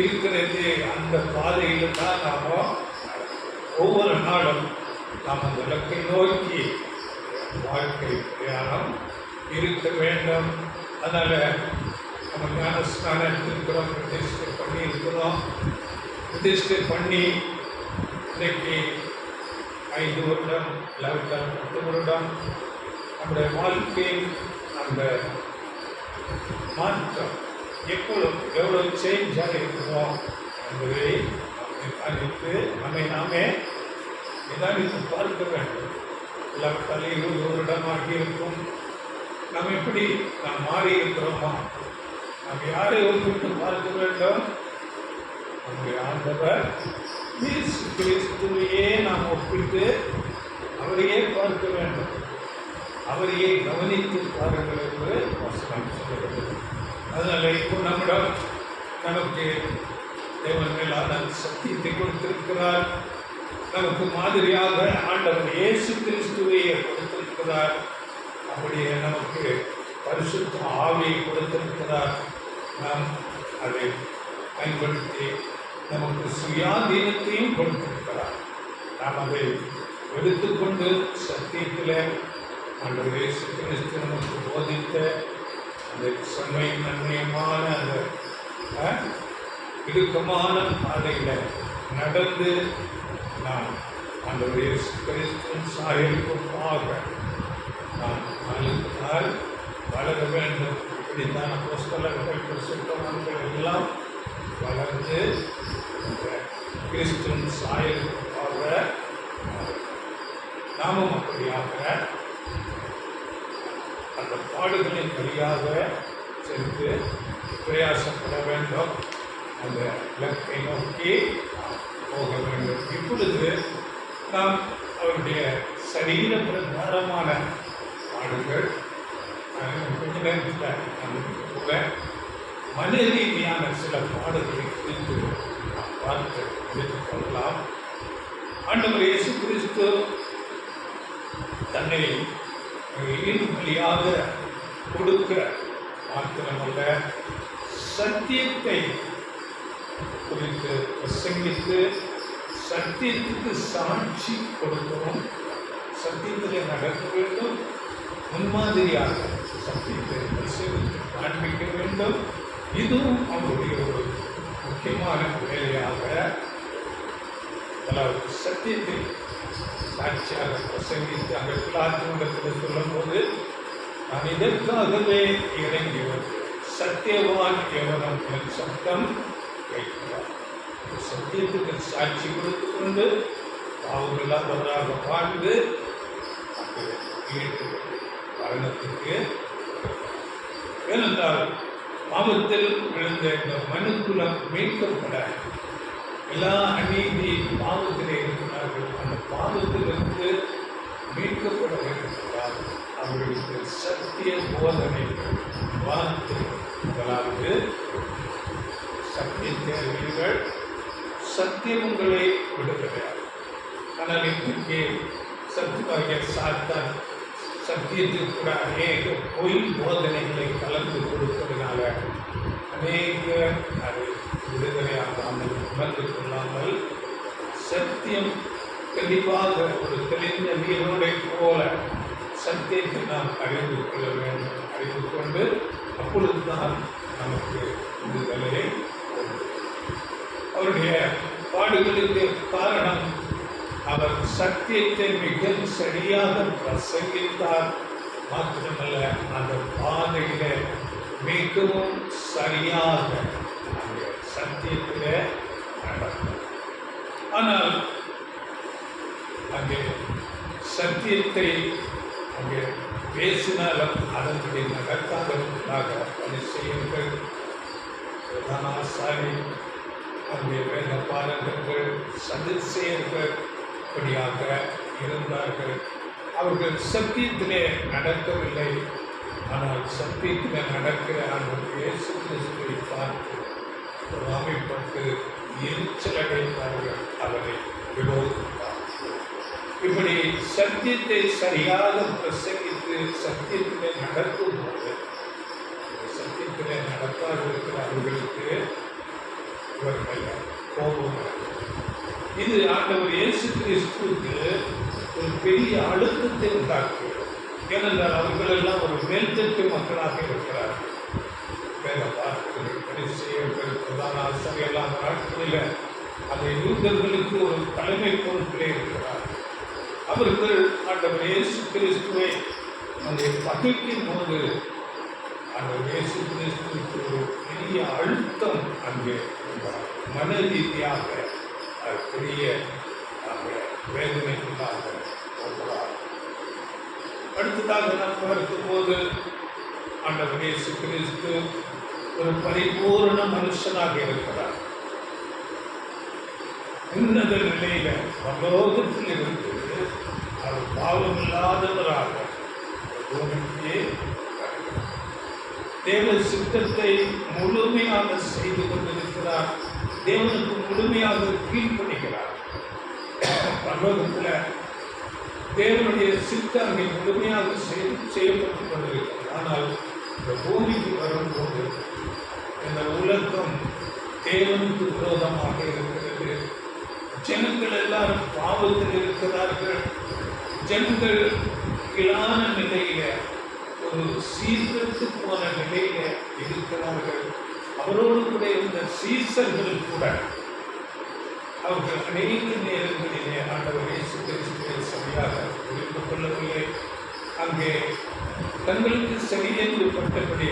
இருக்கிறது. அந்த பாதையில் தான் நாம் ஒவ்வொரு நாளும் நாம் அந்த இலக்கை நோக்கி வாழ்க்கை பிரயாணம் இருக்க வேண்டும். அதனால் நம்ம ஞானஸ்நானம் எடுத்துருக்கிறோம், பிரதிஷ்டை பண்ணி இருக்கிறோம். பிரதிஷ்டை பண்ணி இன்றைக்கு 5 வருடம், 10 வருடம் நம்முடைய வாழ்க்கையில் அந்த மாற்றம் எவ்வளோ சேஞ்சாக இருக்கிறோம் என்பதை நிதானித்து நாமே நிதானித்து பார்க்க வேண்டும். 20 வருடமாக இருக்கும் நாம் எப்படி மாறி இருக்கிறோமா? நாம் யாரை ஒப்பிட்டு பார்க்க வேண்டும்? நம்முடைய ஆண்டவர் இயேசு கிறிஸ்துவையே நாம் ஒப்பிட்டு அவரையே பார்க்க வேண்டும். அவரையே கவனித்து பாருங்கள் என்று வசனம் சொல்கிறது. அதனால் இப்போ நமக்கு தேவன் மேலான சத்தியத்தை கொடுத்திருக்கிறார். நமக்கு மாதிரியாக ஆண்டவர் இயேசு கிறிஸ்துவையே கொடுத்திருக்கிறார். அப்படியே நமக்கு பரிசுத்த ஆவியை கொடுத்திருக்கிறார். நாம் அதை பயன்படுத்தி நமக்கு சுயாதீனத்தையும் கொடுத்திருக்கிறார். நாம் அதை எடுத்துக்கொண்டு சத்தியத்தில் ஆண்டவர் இயேசு கிறிஸ்து நமக்கு போதித்த அந்த செம்மை நன்மையமான அந்த இறுக்கமான பாதையில் நடந்து நாம் ஆண்டவர் இயேசு கிறிஸ்துவின் சாயலுக்காக நாம் நாளுக்கு நாள் வளர வேண்டும். இப்படித்தான் அப்போஸ்தலர்கள் பரிசுத்தவான்கள் எல்லாம் வளர்ந்து இந்த கிறிஸ்துவின் சாயலுக்காக நாமும் அப்படியாக அந்த பாடுகளின் வழியாக சென்று பிரயாசப்பட வேண்டும். அந்த இலக்கை நோக்கி போக வேண்டும். இப்பொழுது நாம் அவருடைய சரீர பிரகாரமான பாடுகள் கொஞ்ச நேரத்தில் கூட மன ரீதியான சில பாடுகளை குறித்து நாம் பார்த்து எடுத்துக் கொள்ளலாம். ஆண்டவர் இயேசு கிறிஸ்து தன்னை வழியாக கொடுக்க மாத்திரமல்ல, சத்தியத்தை குறித்து பிரசங்கித்து சத்தியத்துக்கு சாட்சி கொடுக்கவும், சத்தியத்தில் நடக்க வேண்டும், முன்மாதிரியாக சத்தியத்தை பிரசங்கித்து காண்பிக்க வேண்டும். இதுவும் அவருடைய ஒரு முக்கியமான வேலையாக, அதாவது சத்தியத்தை சாட்சியாக பிரசங்கித்து அங்கே பிலாத்தினிடத்தில் சொல்லும்போது, நான் இதற்காகவே இறங்கி வந்து சத்தியவான் எவனும் என் சத்தம் கேட்கிறார். சத்தியத்துக்கு சாட்சி கொடுத்து கொண்டு பாவமில்லாதவராக வாழ்ந்து மரணத்துக்கு, ஏனென்றால் பாவத்தில் விழுந்த இந்த மனுக்குலம் மீட்கப்பட எல்லா அநீதி பாவத்திலே இருக்கிறார்கள். அந்த பாவத்திலிருந்து மீட்கப்பட வேண்டும் என்றால் அவர்களுக்கு சத்திய போதனைகள், வார்த்தை, அதாவது சத்திய தேர்வுகள், சத்தியம் உங்களை விடுதலையாகும். ஆனால் இன்றைக்கு சத்தியமாகிய சாத்தான் சத்தியத்தில் கூட அநேக பொய் போதனைகளை கலந்து கொடுப்பதனால அநேக அது விடுதலையாகாமல் உணர்ந்து கொள்ளாமல், சத்தியம் தெளிவாக ஒரு தெளிந்த நீரோடை போல சத்தியத்தை நாம் அறிந்து கொள்ள வேண்டும். அறிந்து கொண்டு அப்பொழுதுதான் நமக்கு விடுதலையை அவருடைய பாடுகளுக்கு காரணம், அவர் சத்தியத்தை மிக சரியாக பிரசங்கித்தார். மாத்திரமல்ல, அந்த பாதையில மிகவும் சரியாக அந்த சத்தியத்தில் நடந்தார். ஆனால் அங்கே சத்தியத்தை அங்கே பேசினாலும் அதன்படி நடக்காதவர்களாக பரிசேயர்கள், பிரதானாசாரி, அங்கே வேத பாரகர்கள், சதுசேயர்கள் இப்படியாக இருந்தார்கள். அவர்கள் சத்தியத்திலே நடக்கவில்லை. ஆனால் சத்தியத்திலே நடக்கிற அந்த இயேசு கிறிஸ்துவை பார்த்து பொறாமைப்பட்டு எரிச்சலடைந்தார்கள், அவரை விரோதித்தார். இப்படி சத்தியத்தை சரியாக பிரசங்கித்து சத்தியத்திலே நடக்கும்போது, சத்தியத்திலே நடக்காது இருக்கிற அவர்களுக்கு இவர்கள் கோபம். இது ஆண்டவர் இயேசு கிறிஸ்துவுக்கு ஒரு பெரிய அழுத்தத்தை உண்டாக்குகிறது. ஏனென்றால் அவர்களெல்லாம் ஒரு மேல்தட்டு மக்களாக இருக்கிறார்கள். வேத வார்த்தைகள், பரிசேயர்கள், பிரதான ஆசாரியர்கள் நாட்களில் அந்த யூதர்களுக்கு ஒரு தலைமை பொறுப்பிலே இருக்கிறார். அவர்கள் ஆண்டவர் இயேசு கிறிஸ்துவை அங்கே பகைக்கும் போது ஆண்டவர் இயேசு கிறிஸ்துவுக்கு ஒரு பெரிய அழுத்தம் அங்கே மன ரீதியாக பெரிய வேதனைக்குள்ளாக போகிறார். அடுத்ததாக நாம் பார்க்கும்போது ஆண்டவர் இயேசு கிறிஸ்து ஒரு பரிபூர்ண மனுஷனாக இருக்கிறார். உன்னத நிலையில பரலோகத்தில் இருந்து அவர் பாவமில்லாதவராக பூமிக்கே தேவ சித்தத்தை முழுமையாக செய்து கொண்டிருக்கிறார். தேவனுக்கு முழுமையாக கீழ்ப்படிகிறார். பரலோகத்தில் தேவனுடைய சித்தம் அங்கே முழுமையாக செய்யப்பட்டுக் கொண்டிருக்கிறது. ஆனால் இந்த பூமிக்கு வரும்போது இந்த உலகம் தேவனுக்கு விரோதமாக இருக்கிறது. ஜனங்கள் எல்லாரும் பாவத்தில் இருக்கிறார்கள். ஜனங்கள் கீழான நிலையில ஒரு சீர்திருத்து போன நிலையில இருக்கிறார்கள். அவரோடு கூட இருந்த சீசர்கள் கூட அவர்கள் அநேக நேரங்களிலே ஆண்டவர் இயேசு கிறிஸ்துவை சரியாக புரிந்து கொள்ளவில்லை. அங்கே தங்களுக்கு சரியென்று பட்டபடி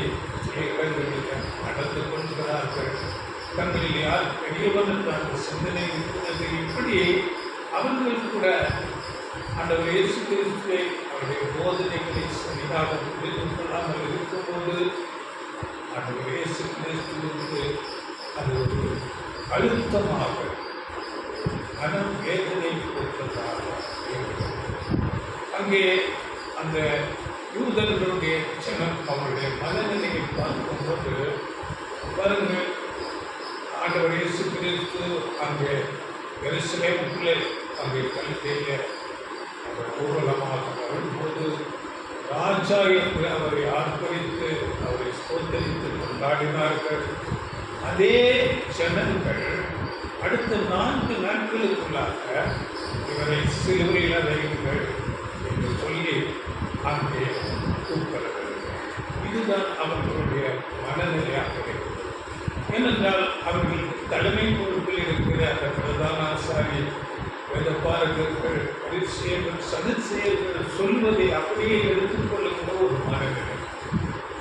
இடங்களில் நடந்து கொள்கிறார்கள். தங்களில் யார் பெரியவன் என்ற அந்த சிந்தனை இருக்கிறது. இப்படி அவர்கள் கூட ஆண்டவர் இயேசு கிறிஸ்துவை அவருடைய போதனைகளை சரியாக புரிந்து கொள்ளாமல் இருக்கும்போது ஆண்டவர் இயேசு கிறிஸ்துவுக்கு அது ஒரு அழுத்தமாக மனம் வேதனை கொடுத்ததாக அங்கே அந்த யூதர்களுடைய ஜனம் அவருடைய மனநிலையை பார்க்கும்போது பாருங்கள், ஆண்டவர் இயேசு கிறிஸ்து அங்கே எருசலேமுக்குள்ளே அங்கே கல்வியில அவர் ஊர்வலமாக வரும்போது ராஜா என்று அவரை ஆர்ப்பரித்து அவரை ஸ்தோத்தரித்து கொண்டாடினார்கள். அதே ஜனங்கள் அடுத்த 4 நாட்களுக்குள்ளாக இவரை சிலுவையில் அறையுங்கள் என்று சொல்லி அங்கே கூப்பிடுகிறார்கள். இதுதான் அவர்களுடைய மனநிலையாக இருக்கிறது. ஏனென்றால் அவர்கள் தலைமை பொறுப்பில் இருக்கிற அந்த பிரதான ஆசாரி, வேதபாரகர்கள், பரிசேயர்கள், சதுசேயர்கள் சொல்வதை அப்படியே எடுத்துக்கொள்ளுகிற ஒரு மனநிலை.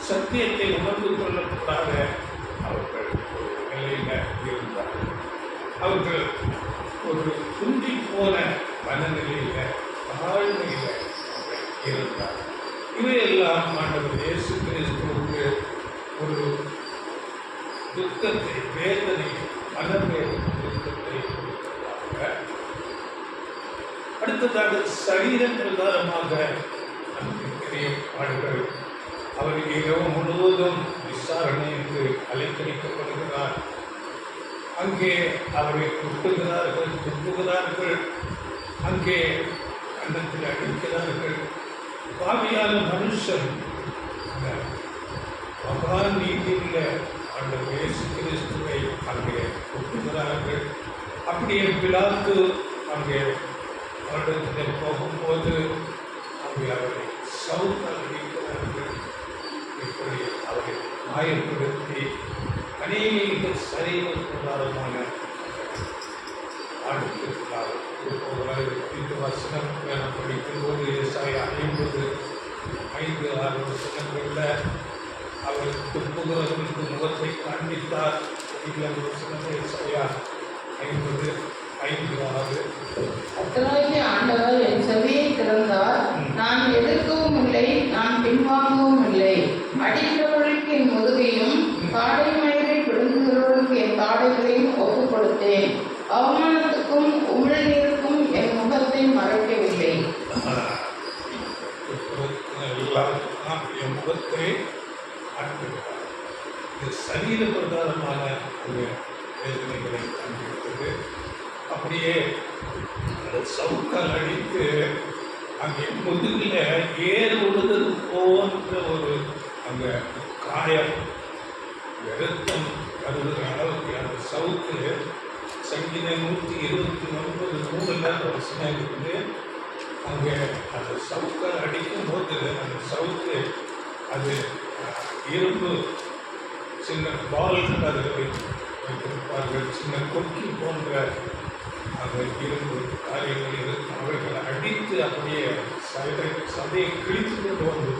சத்தியத்தை உணர்ந்து கொள்ளக்கூடாத அவர்கள் ஒரு நிலையில் இருந்தார்கள். அவர்கள் ஒரு குந்தி போன மனநிலையில தாழ்மையில இருந்தார். இவையெல்லாம் ஆண்டவர் இயேசு கிறிஸ்துவுக்கு ஒரு துக்கத்தை, வேதனை, மனவேதனை, துக்கத்தை கொடுத்ததாக. அடுத்ததாக சரீர பிரகாரமாக பெரிய பாடுகள். அவர் இரவு முழுவதும் விசாரணை என்று அலைக்கழிக்கப்படுகிறார். அங்கே அவரை குட்டுகிறார்கள், துப்புகிறார்கள், அங்கே கன்னத்தில் அடிக்கிறார்கள். பாவியான மனுஷன் மகா நீதியில் ஆண்டவர் இயேசு கிறிஸ்துவை அங்கே குட்டுகிறார்கள். அப்படியே பிலாத்து அங்கே அவரிடத்தில் போகும்போது அங்கே அவரை சவுக்கால் அடிக்கிறார்கள். இப்படி அவரை காயப்படுத்தி அநேக சரீர பிரகாரமான ஆண்டுகளுக்காக இந்த வசனம் நாம் படிக்கும்போது ஏசாயா 50-5-6 வசனங்களில் அவர் துப்புகிறவர்களுக்கு முகத்தை காண்பித்தார். இதில் வசனம் ஏசாயா 50-5-6. கர்த்தராகிய ஆண்டவர் என் செவியை திறந்தார். நான் எதிர்க்கவும் இல்லை, நான் பின்வாங்கவும் இல்லை. அடிக்கிறவர்களுக்கு என் முதுகையும் காடை மயிரை பிடுங்குகிறவர்களுக்கு என் காடைகளையும் ஒப்புக் கொடுத்தேன். அவமானத்துக்கும் உமிழ்நீருக்கும் என் முகத்தை மறைக்கவில்லை. என் முகத்தை சரீர பிரகாரமான ஒரு வேதனைகளை காண்பித்தது. அப்படியே சவுக்கால் அடித்து அங்கே முதுகில் ஏறு விழுதல் போன்ற ஒரு அங்க காயம், ரத்தம் வருகிற அளவுக்கு அந்த சவுக்கு சங்கீதம் 129:3 வசனம் இருக்குது. அங்கே அந்த சவுக்கால் அடிக்கும்போது அந்த சவுக்கு அது இரும்பு சின்ன பால்கள் அதில் வைத்திருப்பார்கள். சின்ன கொக்கி போன்ற அந்த இரும்பு காரியங்கள் இருக்கும். அவைகளை அடித்து அப்படியே சதையை கிழித்து கொண்டு வந்து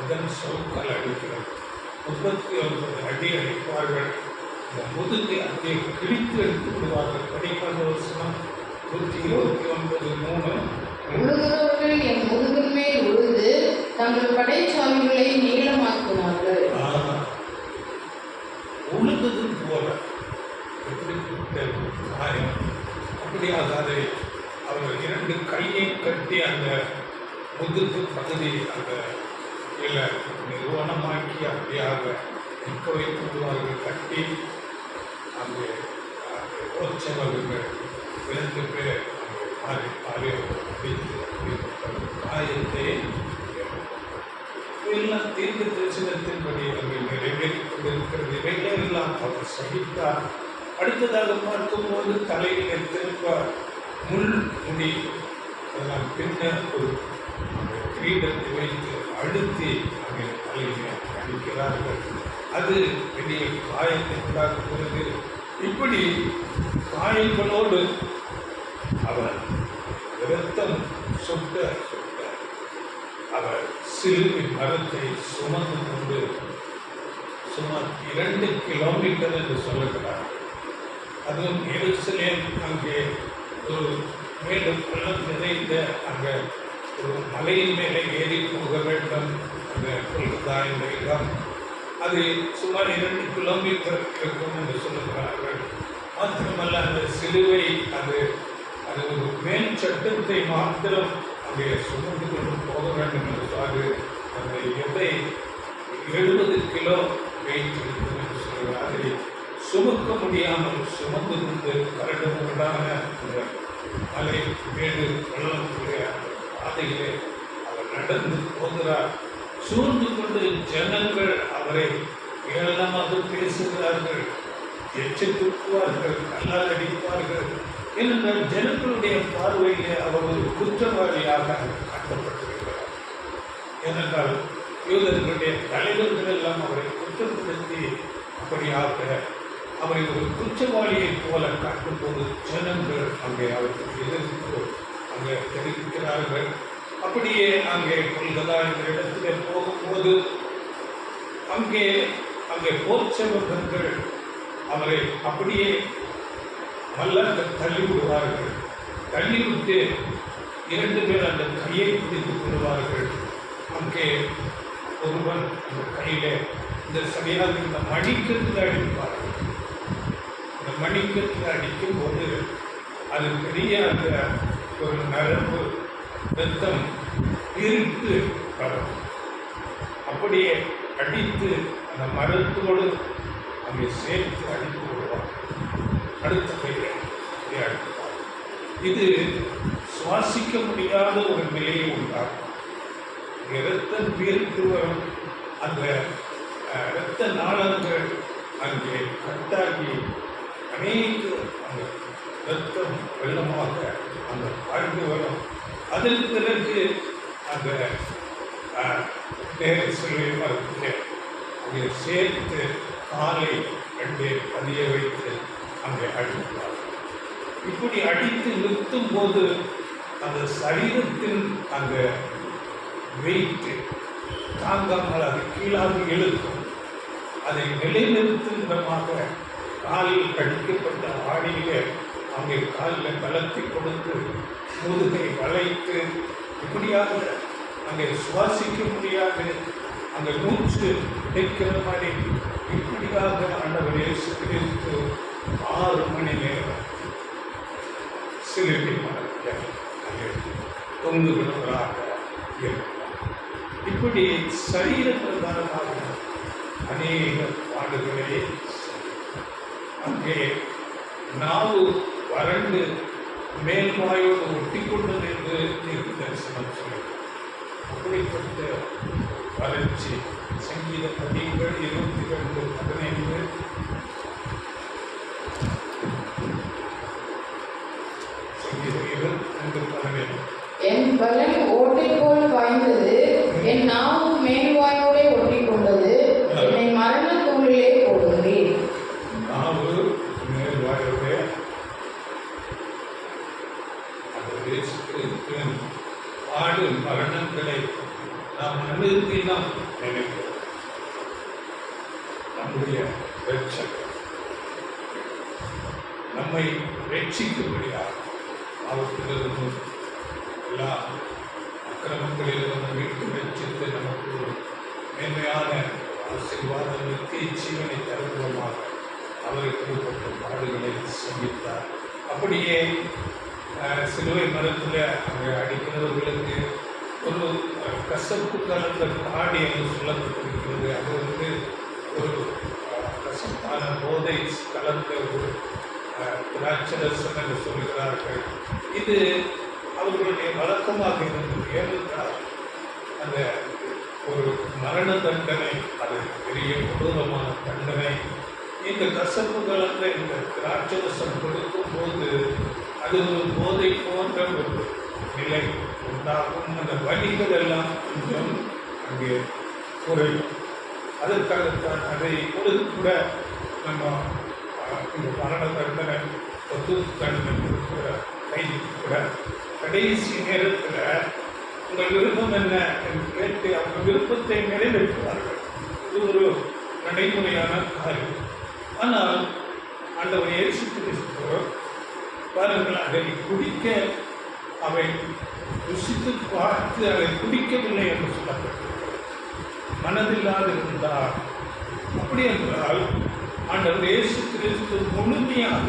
அதன் சவுக்கால் அடிக்கிறது. 39 அடி அடிப்பார்கள். இந்த முதுகை அப்படியே கிழித்து எடுத்து விடுவார்கள். படிக்காத வசனம் 129:3. உழுகிறவர்கள் என் முதுகின் மேல் உழுது தங்கள் படைச்சாவிகளை நீளமாக்கினார்கள். உழுதது போல எப்படிப்பட்ட காரியம்! அப்படியாக அதை அவர் 2 கையை கட்டி அந்த முதுகு பகுதி அந்த நிறுவனமாக்கி அப்படியாக நிற்க வைத்து விடுவார்கள். கட்டி அங்கே உற்சவர்கள் 2 பேர் அங்கே மாறி காயத்தை எல்லாம் தீர்க்க தரிசனத்தின்படி அங்கே நிறைவேறிக் கொண்டிருக்கிறது. இவைகளெல்லாம் அவர் சகித்தார். அடுத்ததாக பார்க்கும்போது தலையில் திரும்ப முள் முடி அதெல்லாம் பின்ன ஒரு கிரீடத்தை வைத்து அழுத்தி அங்கே தலையிலே அடிக்கிறார்கள். அது பெரிய காயத்தை உண்டாக்குகிறது. இப்படி காயங்களோடு அவர் இரத்தம் சொட்ட அவர் சிலுவை மரத்தை சுமந்து கொண்டு சுமார் 2 கிலோமீட்டர் என்று சொல்லுகிறார். அதுவும் எருசலேம் அங்கே ஒரு மேலும் பள்ளம் நிறைந்த அங்கே ஒரு மலையின் மேலே ஏறி போக வேண்டும். அந்த கொல்கத்தா என்ற இடம் அது சுமார் 2 கிலோமீட்டர் இருக்கும் என்று சொல்லுகிறார்கள். மாத்திரமல்ல அந்த சிலுவை அது ஒரு மேல் சட்டத்தை மாத்திரம் அங்கே சுமந்து கொண்டு போக வேண்டும் என்று அது அந்த எடை 70 கிலோ வெயிட் இருக்கும் என்று சொல்கிறார். அதை சுமக்க முடியாமல் சுமந்து கொண்டு கரடுமுரடான அந்த மலை மேடு வெள்ளக்கூடிய பாதையிலே அவர் நடந்து போகிறார். சூழ்ந்து கொண்டு ஜனங்கள் அவரை ஏளனமாக பேசுகிறார்கள், எச்சை துப்புவார்கள், கல்லால் அடிப்பார்கள். ஏனென்றால் ஜனங்களுடைய பார்வையிலே அவர் ஒரு குற்றவாளியாக காட்டப்பட்டிருக்கிறார். ஏனென்றால் யூதர்களுடைய தலைவர்கள் எல்லாம் அவரை குற்றப்படுத்தி அப்படியாக அவரை ஒரு குற்றவாளியைப் போல காட்டும்போது ஜனங்கள் அங்கே அவருக்கு எதிர்த்து அங்கே தெரிவிக்கிறார்கள். அப்படியே அங்கே கொல்கத்தா என்ற இடத்திலே போகும்போது அங்கே போர்ச்சவர்கள் அவரை அப்படியே மல்லாக தள்ளிவிடுவார்கள். தள்ளிவிட்டு 2 பேர் அந்த கையை பிடித்துக் கொள்வார்கள். அங்கே ஒருவன் அந்த கையிலே இந்த சரியாக இந்த மணிக்கத்தில் அடிப்பார்கள். இந்த மணிக்கத்தில் அடிக்கும் போது அது பெரிய அந்த ஒரு நரம்பு ரத்தம் இருட்டு வரும். அப்படியே அடித்து அந்த மரத்தோடு அங்கே சேர்த்து அடித்து விடுவார். அடுத்த கையை அடிப்பார். இது சுவாசிக்க முடியாத ஒரு நிலையை உண்டாகும். இரத்தம் வீர்த்து வரும். அந்த இரத்த நாளங்கள் அங்கே கட்டாகி அநேக அந்த இரத்தம் வெள்ளமாக அந்த பாய்ந்து வரும். அதற்கு பிறகு அந்த நேர சிலுவை மரத்திலே அங்கே சேர்த்து காலை 2 பதிய வைத்து அங்கே அடிப்பார். இப்படி அடித்து நிறுத்தும் போது அந்த சரீரத்தின் அந்த வெயிட்டு தாங்காமல் அது கீழாக இழுக்கும். அதை நிலைநிறுத்தும் விதமாக காலில் கடிக்கப்பட்ட ஆடியிலே அங்கே காலில் பலத்தை கொடுத்து முதுகை வளைத்து இப்படியாக அங்கே சுவாசிக்க முடியாது, அங்கே மூச்சு கிடைக்கிற மாதிரி இப்படியாக ஆண்டவர் இயேசு கிறிஸ்து 6 மணி நேரம் சிலுவை மரத்தில் அங்கே தொங்குகிறவராக இருக்கிறார். இப்படி சரீர பிரகாரமாக அநேக பாடுகளை அங்கே நாவு வறண்டு மேல்வாயோடு ஒட்டி கொண்டது என்று தீர்க்க தரிசனம் சொல்லுங்கள். அப்படிப்பட்ட வறட்சி சங்கீத பதிகள் 22:15 சங்கீதம் 22:15 என் பலன் ஓட்டை போல் பாய்ந்தது, என் நாவு மேல்வாயோடே ஒட்டி கொண்டது, என்னை மரண தூளிலே போடுகிறேன். நாவு கிறிஸ்துவின் ஆடு மரணங்களை நாம் அனுதினம் நினைக்கிறோம். நம்முடைய ரட்சகர் நம்மை ரட்சிக்கும்படியாக அவற்றிலிருந்து எல்லா அக்கிரமங்களிலிருந்து மீட்டு ரட்சித்து நமக்கு ஒரு மேன்மையான ஆசீர்வாதம் நித்திய ஜீவனை தருவமாக அவருக்கு கொடுக்கப்பட்ட பாடுகளை சந்தித்தார். அப்படியே சிலுவை மரத்தில் அங்கே அடிக்கிறவர்களுக்கு ஒரு கசப்பு கலந்த காடி என்று சொல்லப்பட்டிருக்கிறது. அது ஒரு கசப்பான போதை கலந்த ஒரு திராட்சரசம் என்று சொல்கிறார்கள். இது அவர்களுடைய வழக்கமாக இருந்தது. ஏனென்றால் அந்த ஒரு மரண தண்டனை, அது பெரிய கொடூரமான தண்டனை. இந்த கசப்பு கலந்த இந்த திராட்சரசம் கொடுக்கும் போது அது ஒரு போதை போன்ற ஒரு நிலை உண்டாகும். அந்த வலிகள் எல்லாம் கொஞ்சம் அங்கே குறையும். அதற்காகத்தான் அதை கூட நம்ம இந்த மரண தண்டனை பொது தண்டனை கொடுக்கிற கைதி கூட கடைசி நேரத்தில் உங்கள் விருப்பம் என்ன என்று கேட்டு அவங்க விருப்பத்தை நிறைவேற்றுவார்கள். இது ஒரு நடைமுறையான காரியம். ஆனால் ஆண்டவர் இயேசு கிறிஸ்து பாருங்கள், அதை குடிக்க அவை ருசித்து பார்த்து அதை குடிக்கவில்லை என்று சொல்லப்பட்டிருக்கிறது. மனதில்லாது இருந்தால், அப்படி என்றால் ஆண்டவர் இயேசு கிறிஸ்து முழுமையாக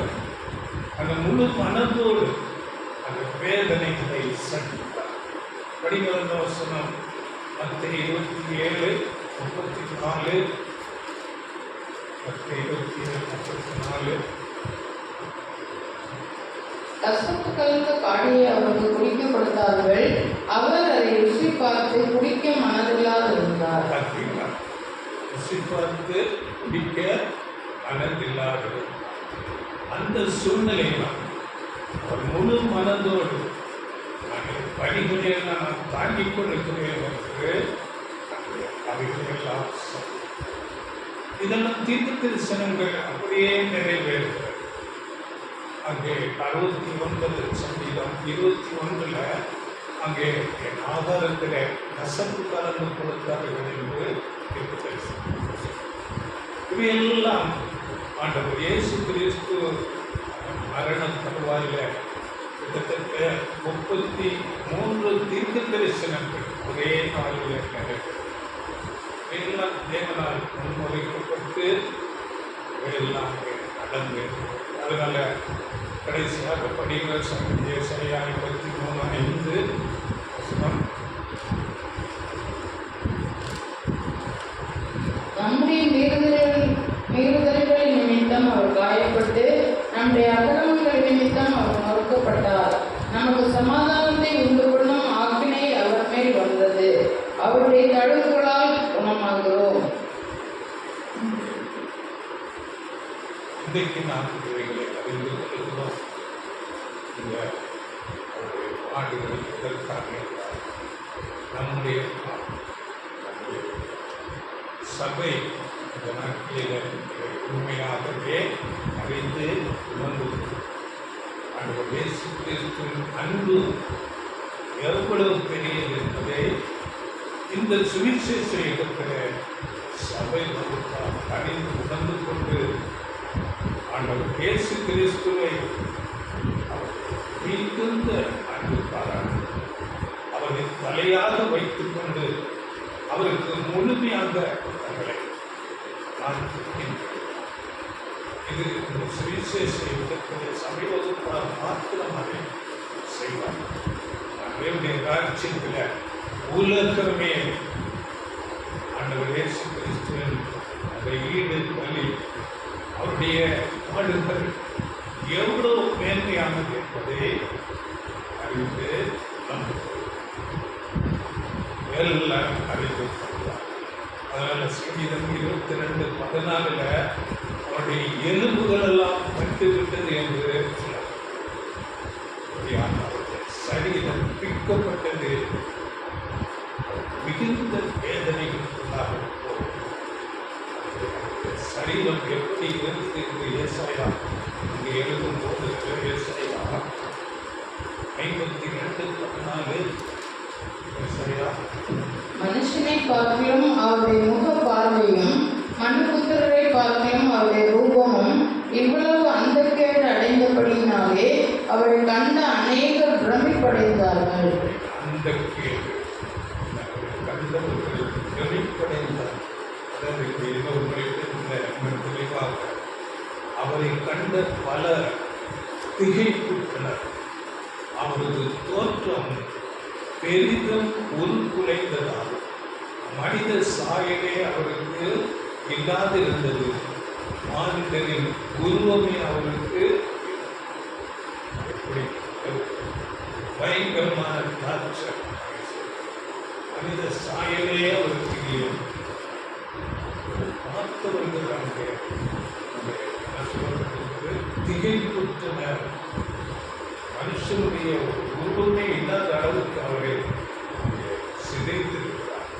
அந்த முழு மனதோடு அந்த வேதனைகளை சந்தித்தார். படிவந்த வசனம் மத்திய 27:34, மத்திய 27:34. கசப்பு கலந்த காடியை அவருக்கு குடிக்க கொடுத்தார்கள். அவர் அதை ருசி பார்த்து குடிக்க மனதில்லாதிருந்தார். ருசி பார்த்து குடிக்க மனதில்லாது அந்த சூழ்நிலையில் அவர் முழு மனதோடு வழிகளை நான் தாங்கிக் கொண்டிருக்கிறேன் என்று அவைகளெல்லாம் இதெல்லாம் தீர்க்க தரிசனங்கள் அப்படியே நிறைவேறுகிறது. அங்கே 69 சங்கீதம் 21 அங்கே என் ஆதாரத்தில் கசப்பு கலந்து கொடுத்தார்கள் என்று தீர்க்க தரிசனம். இவையெல்லாம் ஆண்டவர் இயேசு கிறிஸ்து மரண தருவாயில் கிட்டத்தட்ட 33 தீர்க்க தரிசனங்கள் ஒரே நாளில் நிறைவேறும். எல்லாம் தேவனால் முன்முறைக்கப்பட்டு எல்லாம் நடந்து, அதனால கடைசியாக படிவ சங்கீத சரியா 53:5 வசனம். நம்முடைய மீறுதல்களின் நிமித்தம் அவர் காயப்பட்டு, நம்முடைய அக்கிரமங்கள் நிமித்தம் அவர் மறுக்கப்பட்டார். நமக்கு சமாதானத்தை உண்டு பண்ணும் ஆக்கினை அவர் மேல் வந்தது. அவருடைய தழும்புகளால் குணமாகிறோம். இன்றைக்கு நாம் இவைகளை அறிந்து கொள்கிறோம். இந்த ஆண்டுகள் இதற்காக நம்முடைய சபை இந்த நாட்டில் உண்மையாகவே அறிந்து உணர்ந்து ஆண்டவர் இயேசு கிறிஸ்துவின் அன்பு எவ்வளவு பெரியது என்பதை இந்த சுவிசேஷ இடத்தில் சபை வகுப்பால் அறிந்து உணர்ந்து கொண்டு ஆண்டவர் இயேசு கிறிஸ்துவை மிகுந்த அன்பு பாராட்டு அவரை தலையாக வைத்துக் கொண்டு அவருக்கு முழுமையாக தங்களை நான் இது இந்த சுவிசேஷ யுகத்தில் சபை வகுப்பால் மாத்திரமாக செய்வார். நம்முடைய ராஜ்யத்தில் உலகமே ஆண்டவர் இயேசு கிறிஸ்துவின் அந்த ஈடு பலி அவருடைய பாடுகள் எவ்வளவு மேன்மையானது என்பதை அறிந்து எல்லாம் அறிந்து கொள்வார். அதனால் சங்கீதம் 22:14 அவருடைய எலும்புகள் எல்லாம் பட்டுவிட்டது என்று சரீரம் பிக்கப்பட்டது, மிகுந்த வேதனைகளுக்குள்ளாக போகும். சரீரம் எப்படி இருந்தது என்று ஏசாயா இங்கே எழுதும்போது ஏசாயா 52 12:14 சரியா? மனுஷனை பார்க்கிலும் அவருடைய முக பார்வையும் மனுபுத்திரரை பார்க்கிலும் அவருடைய ரூபமும் இவ்வளவு அந்தக்கேடு அடைந்தபடியினாலே அவரை கண்ட அநேகர் பிரமிப்படைந்தார்கள். அந்த கேள்வி கண்டவர்கள் பிரமிப்படைந்தார். அதாவது இன்னொரு முறையில் தெளிவாக அவரை கண்ட பலர் திகைப்புற்றனர். அவரது தோற்றம் பெரிதும் உருக்குலைந்ததால் மனித சாயலே அவருக்கு இல்லாதிருந்தது. மானிடரின் உருவமே அவருக்கு பயங்கரமான டார்ச்சர். மனித சாயலே அவருக்கு பார்த்தவர்கள் அங்கே திகைப்புற்றனர். மனுஷனுடைய உருவமே இல்லாத அளவுக்கு அவரை சிதைத்திருக்கிறார்.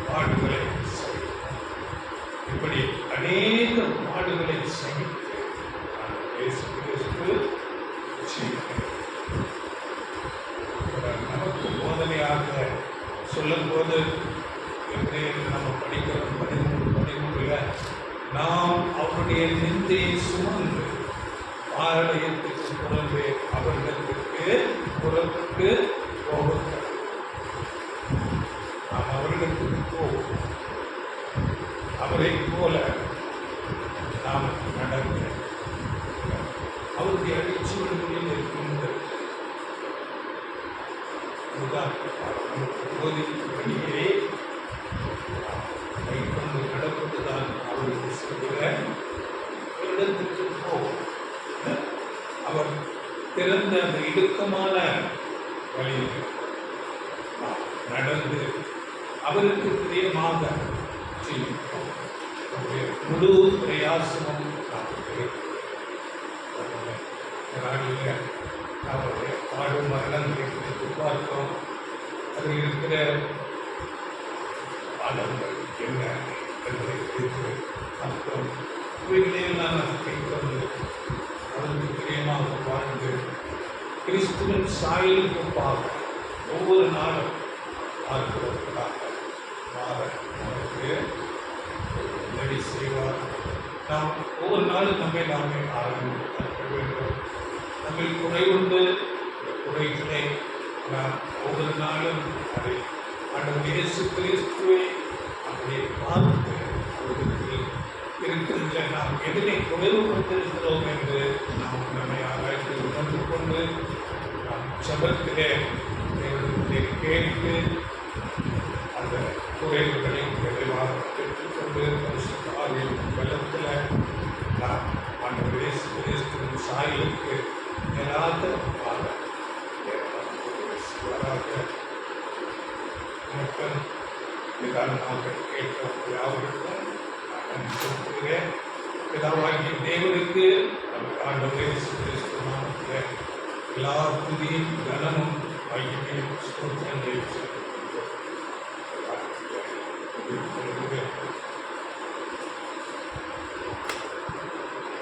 பாடுகளை இப்படி அநேக பாடுகளை சகித்து இயேசு கிறிஸ்து நமக்கு போதனையாக சொல்லும் போது நம்ம படிக்கிறோம் 13 நாம் அவருடைய நிந்தையை சுமந்து ஆலயத்துக்கு புறம்பே அவர்களுக்கு புறப்பட்டு போகிறார். நாம் அவர்களுக்கு போவோம். அவரை போல நாம் நடக்க அவருடைய அடிச்சுவடுகளில் இருக்கின்ற நமக்கு போதிப்படியே கைக்கொண்டு நடப்பதுதான் அவருக்கு சொல்கிற இடத்துக்கு போவோம். அவர் திறந்த அந்த இடுக்கமான வழியில் நடந்து அவருக்கு பிரியமாக செய்யும் முழு பிரயாசமும் அவருடைய பாடும் மரணங்களை குறித்து பார்த்தோம். அதில் இருக்கிற பாடங்கள் என்ன என்பதை குறித்து பார்த்தோம். இவைகளையெல்லாம் நாம் கைக்கொண்டு அவருக்கு பிரியமாக வாழ்ந்து கிறிஸ்துவின் சாயலுக்கு ஒப்பாக ஒவ்வொரு நாளும் பார்க்கிறவர்களாக மாற நமக்கு உதவி செய்வார். நாம் ஒவ்வொரு நாளும் நம்மை நாமே ஆரம்பிக்க வேண்டும். நம்ம குறைவுண்டு குறைகளை நாம் ஒவ்வொரு நாளும் அதை ஆண்டவர் இயேசு கிறிஸ்துவை அப்படி பார்த்து அவருக்கு இருக்கின்ற நாம் எதனை குறைவு கொண்டிருக்கிறோம் என்று நாம் நம்மை ஆராய்ச்சி உணர்ந்து கொண்டு நாம் ஜெபத்திலே தேவனிடத்திலே கேட்டு அந்த குறைவுகளை விரைவாக பெற்றுக்கொண்டு பரிசுத்த ஆவியின் பலத்தில் நாம் ஆண்டவர் இயேசு கிறிஸ்துவின் சாயலுக்கு நேராக மக்கள் நிதானமாக கேட்கும் யாவருக்கும் நான் சொல்கிறேன். பிதாவாகிய தேவனுக்கு ஆண்டவர் இயேசு கிறிஸ்து நாமத்தில் எல்லா துதியும் கனமும் மகிமையும் ஸ்தோத்திரங்களையும் செலுத்துகிறோம்.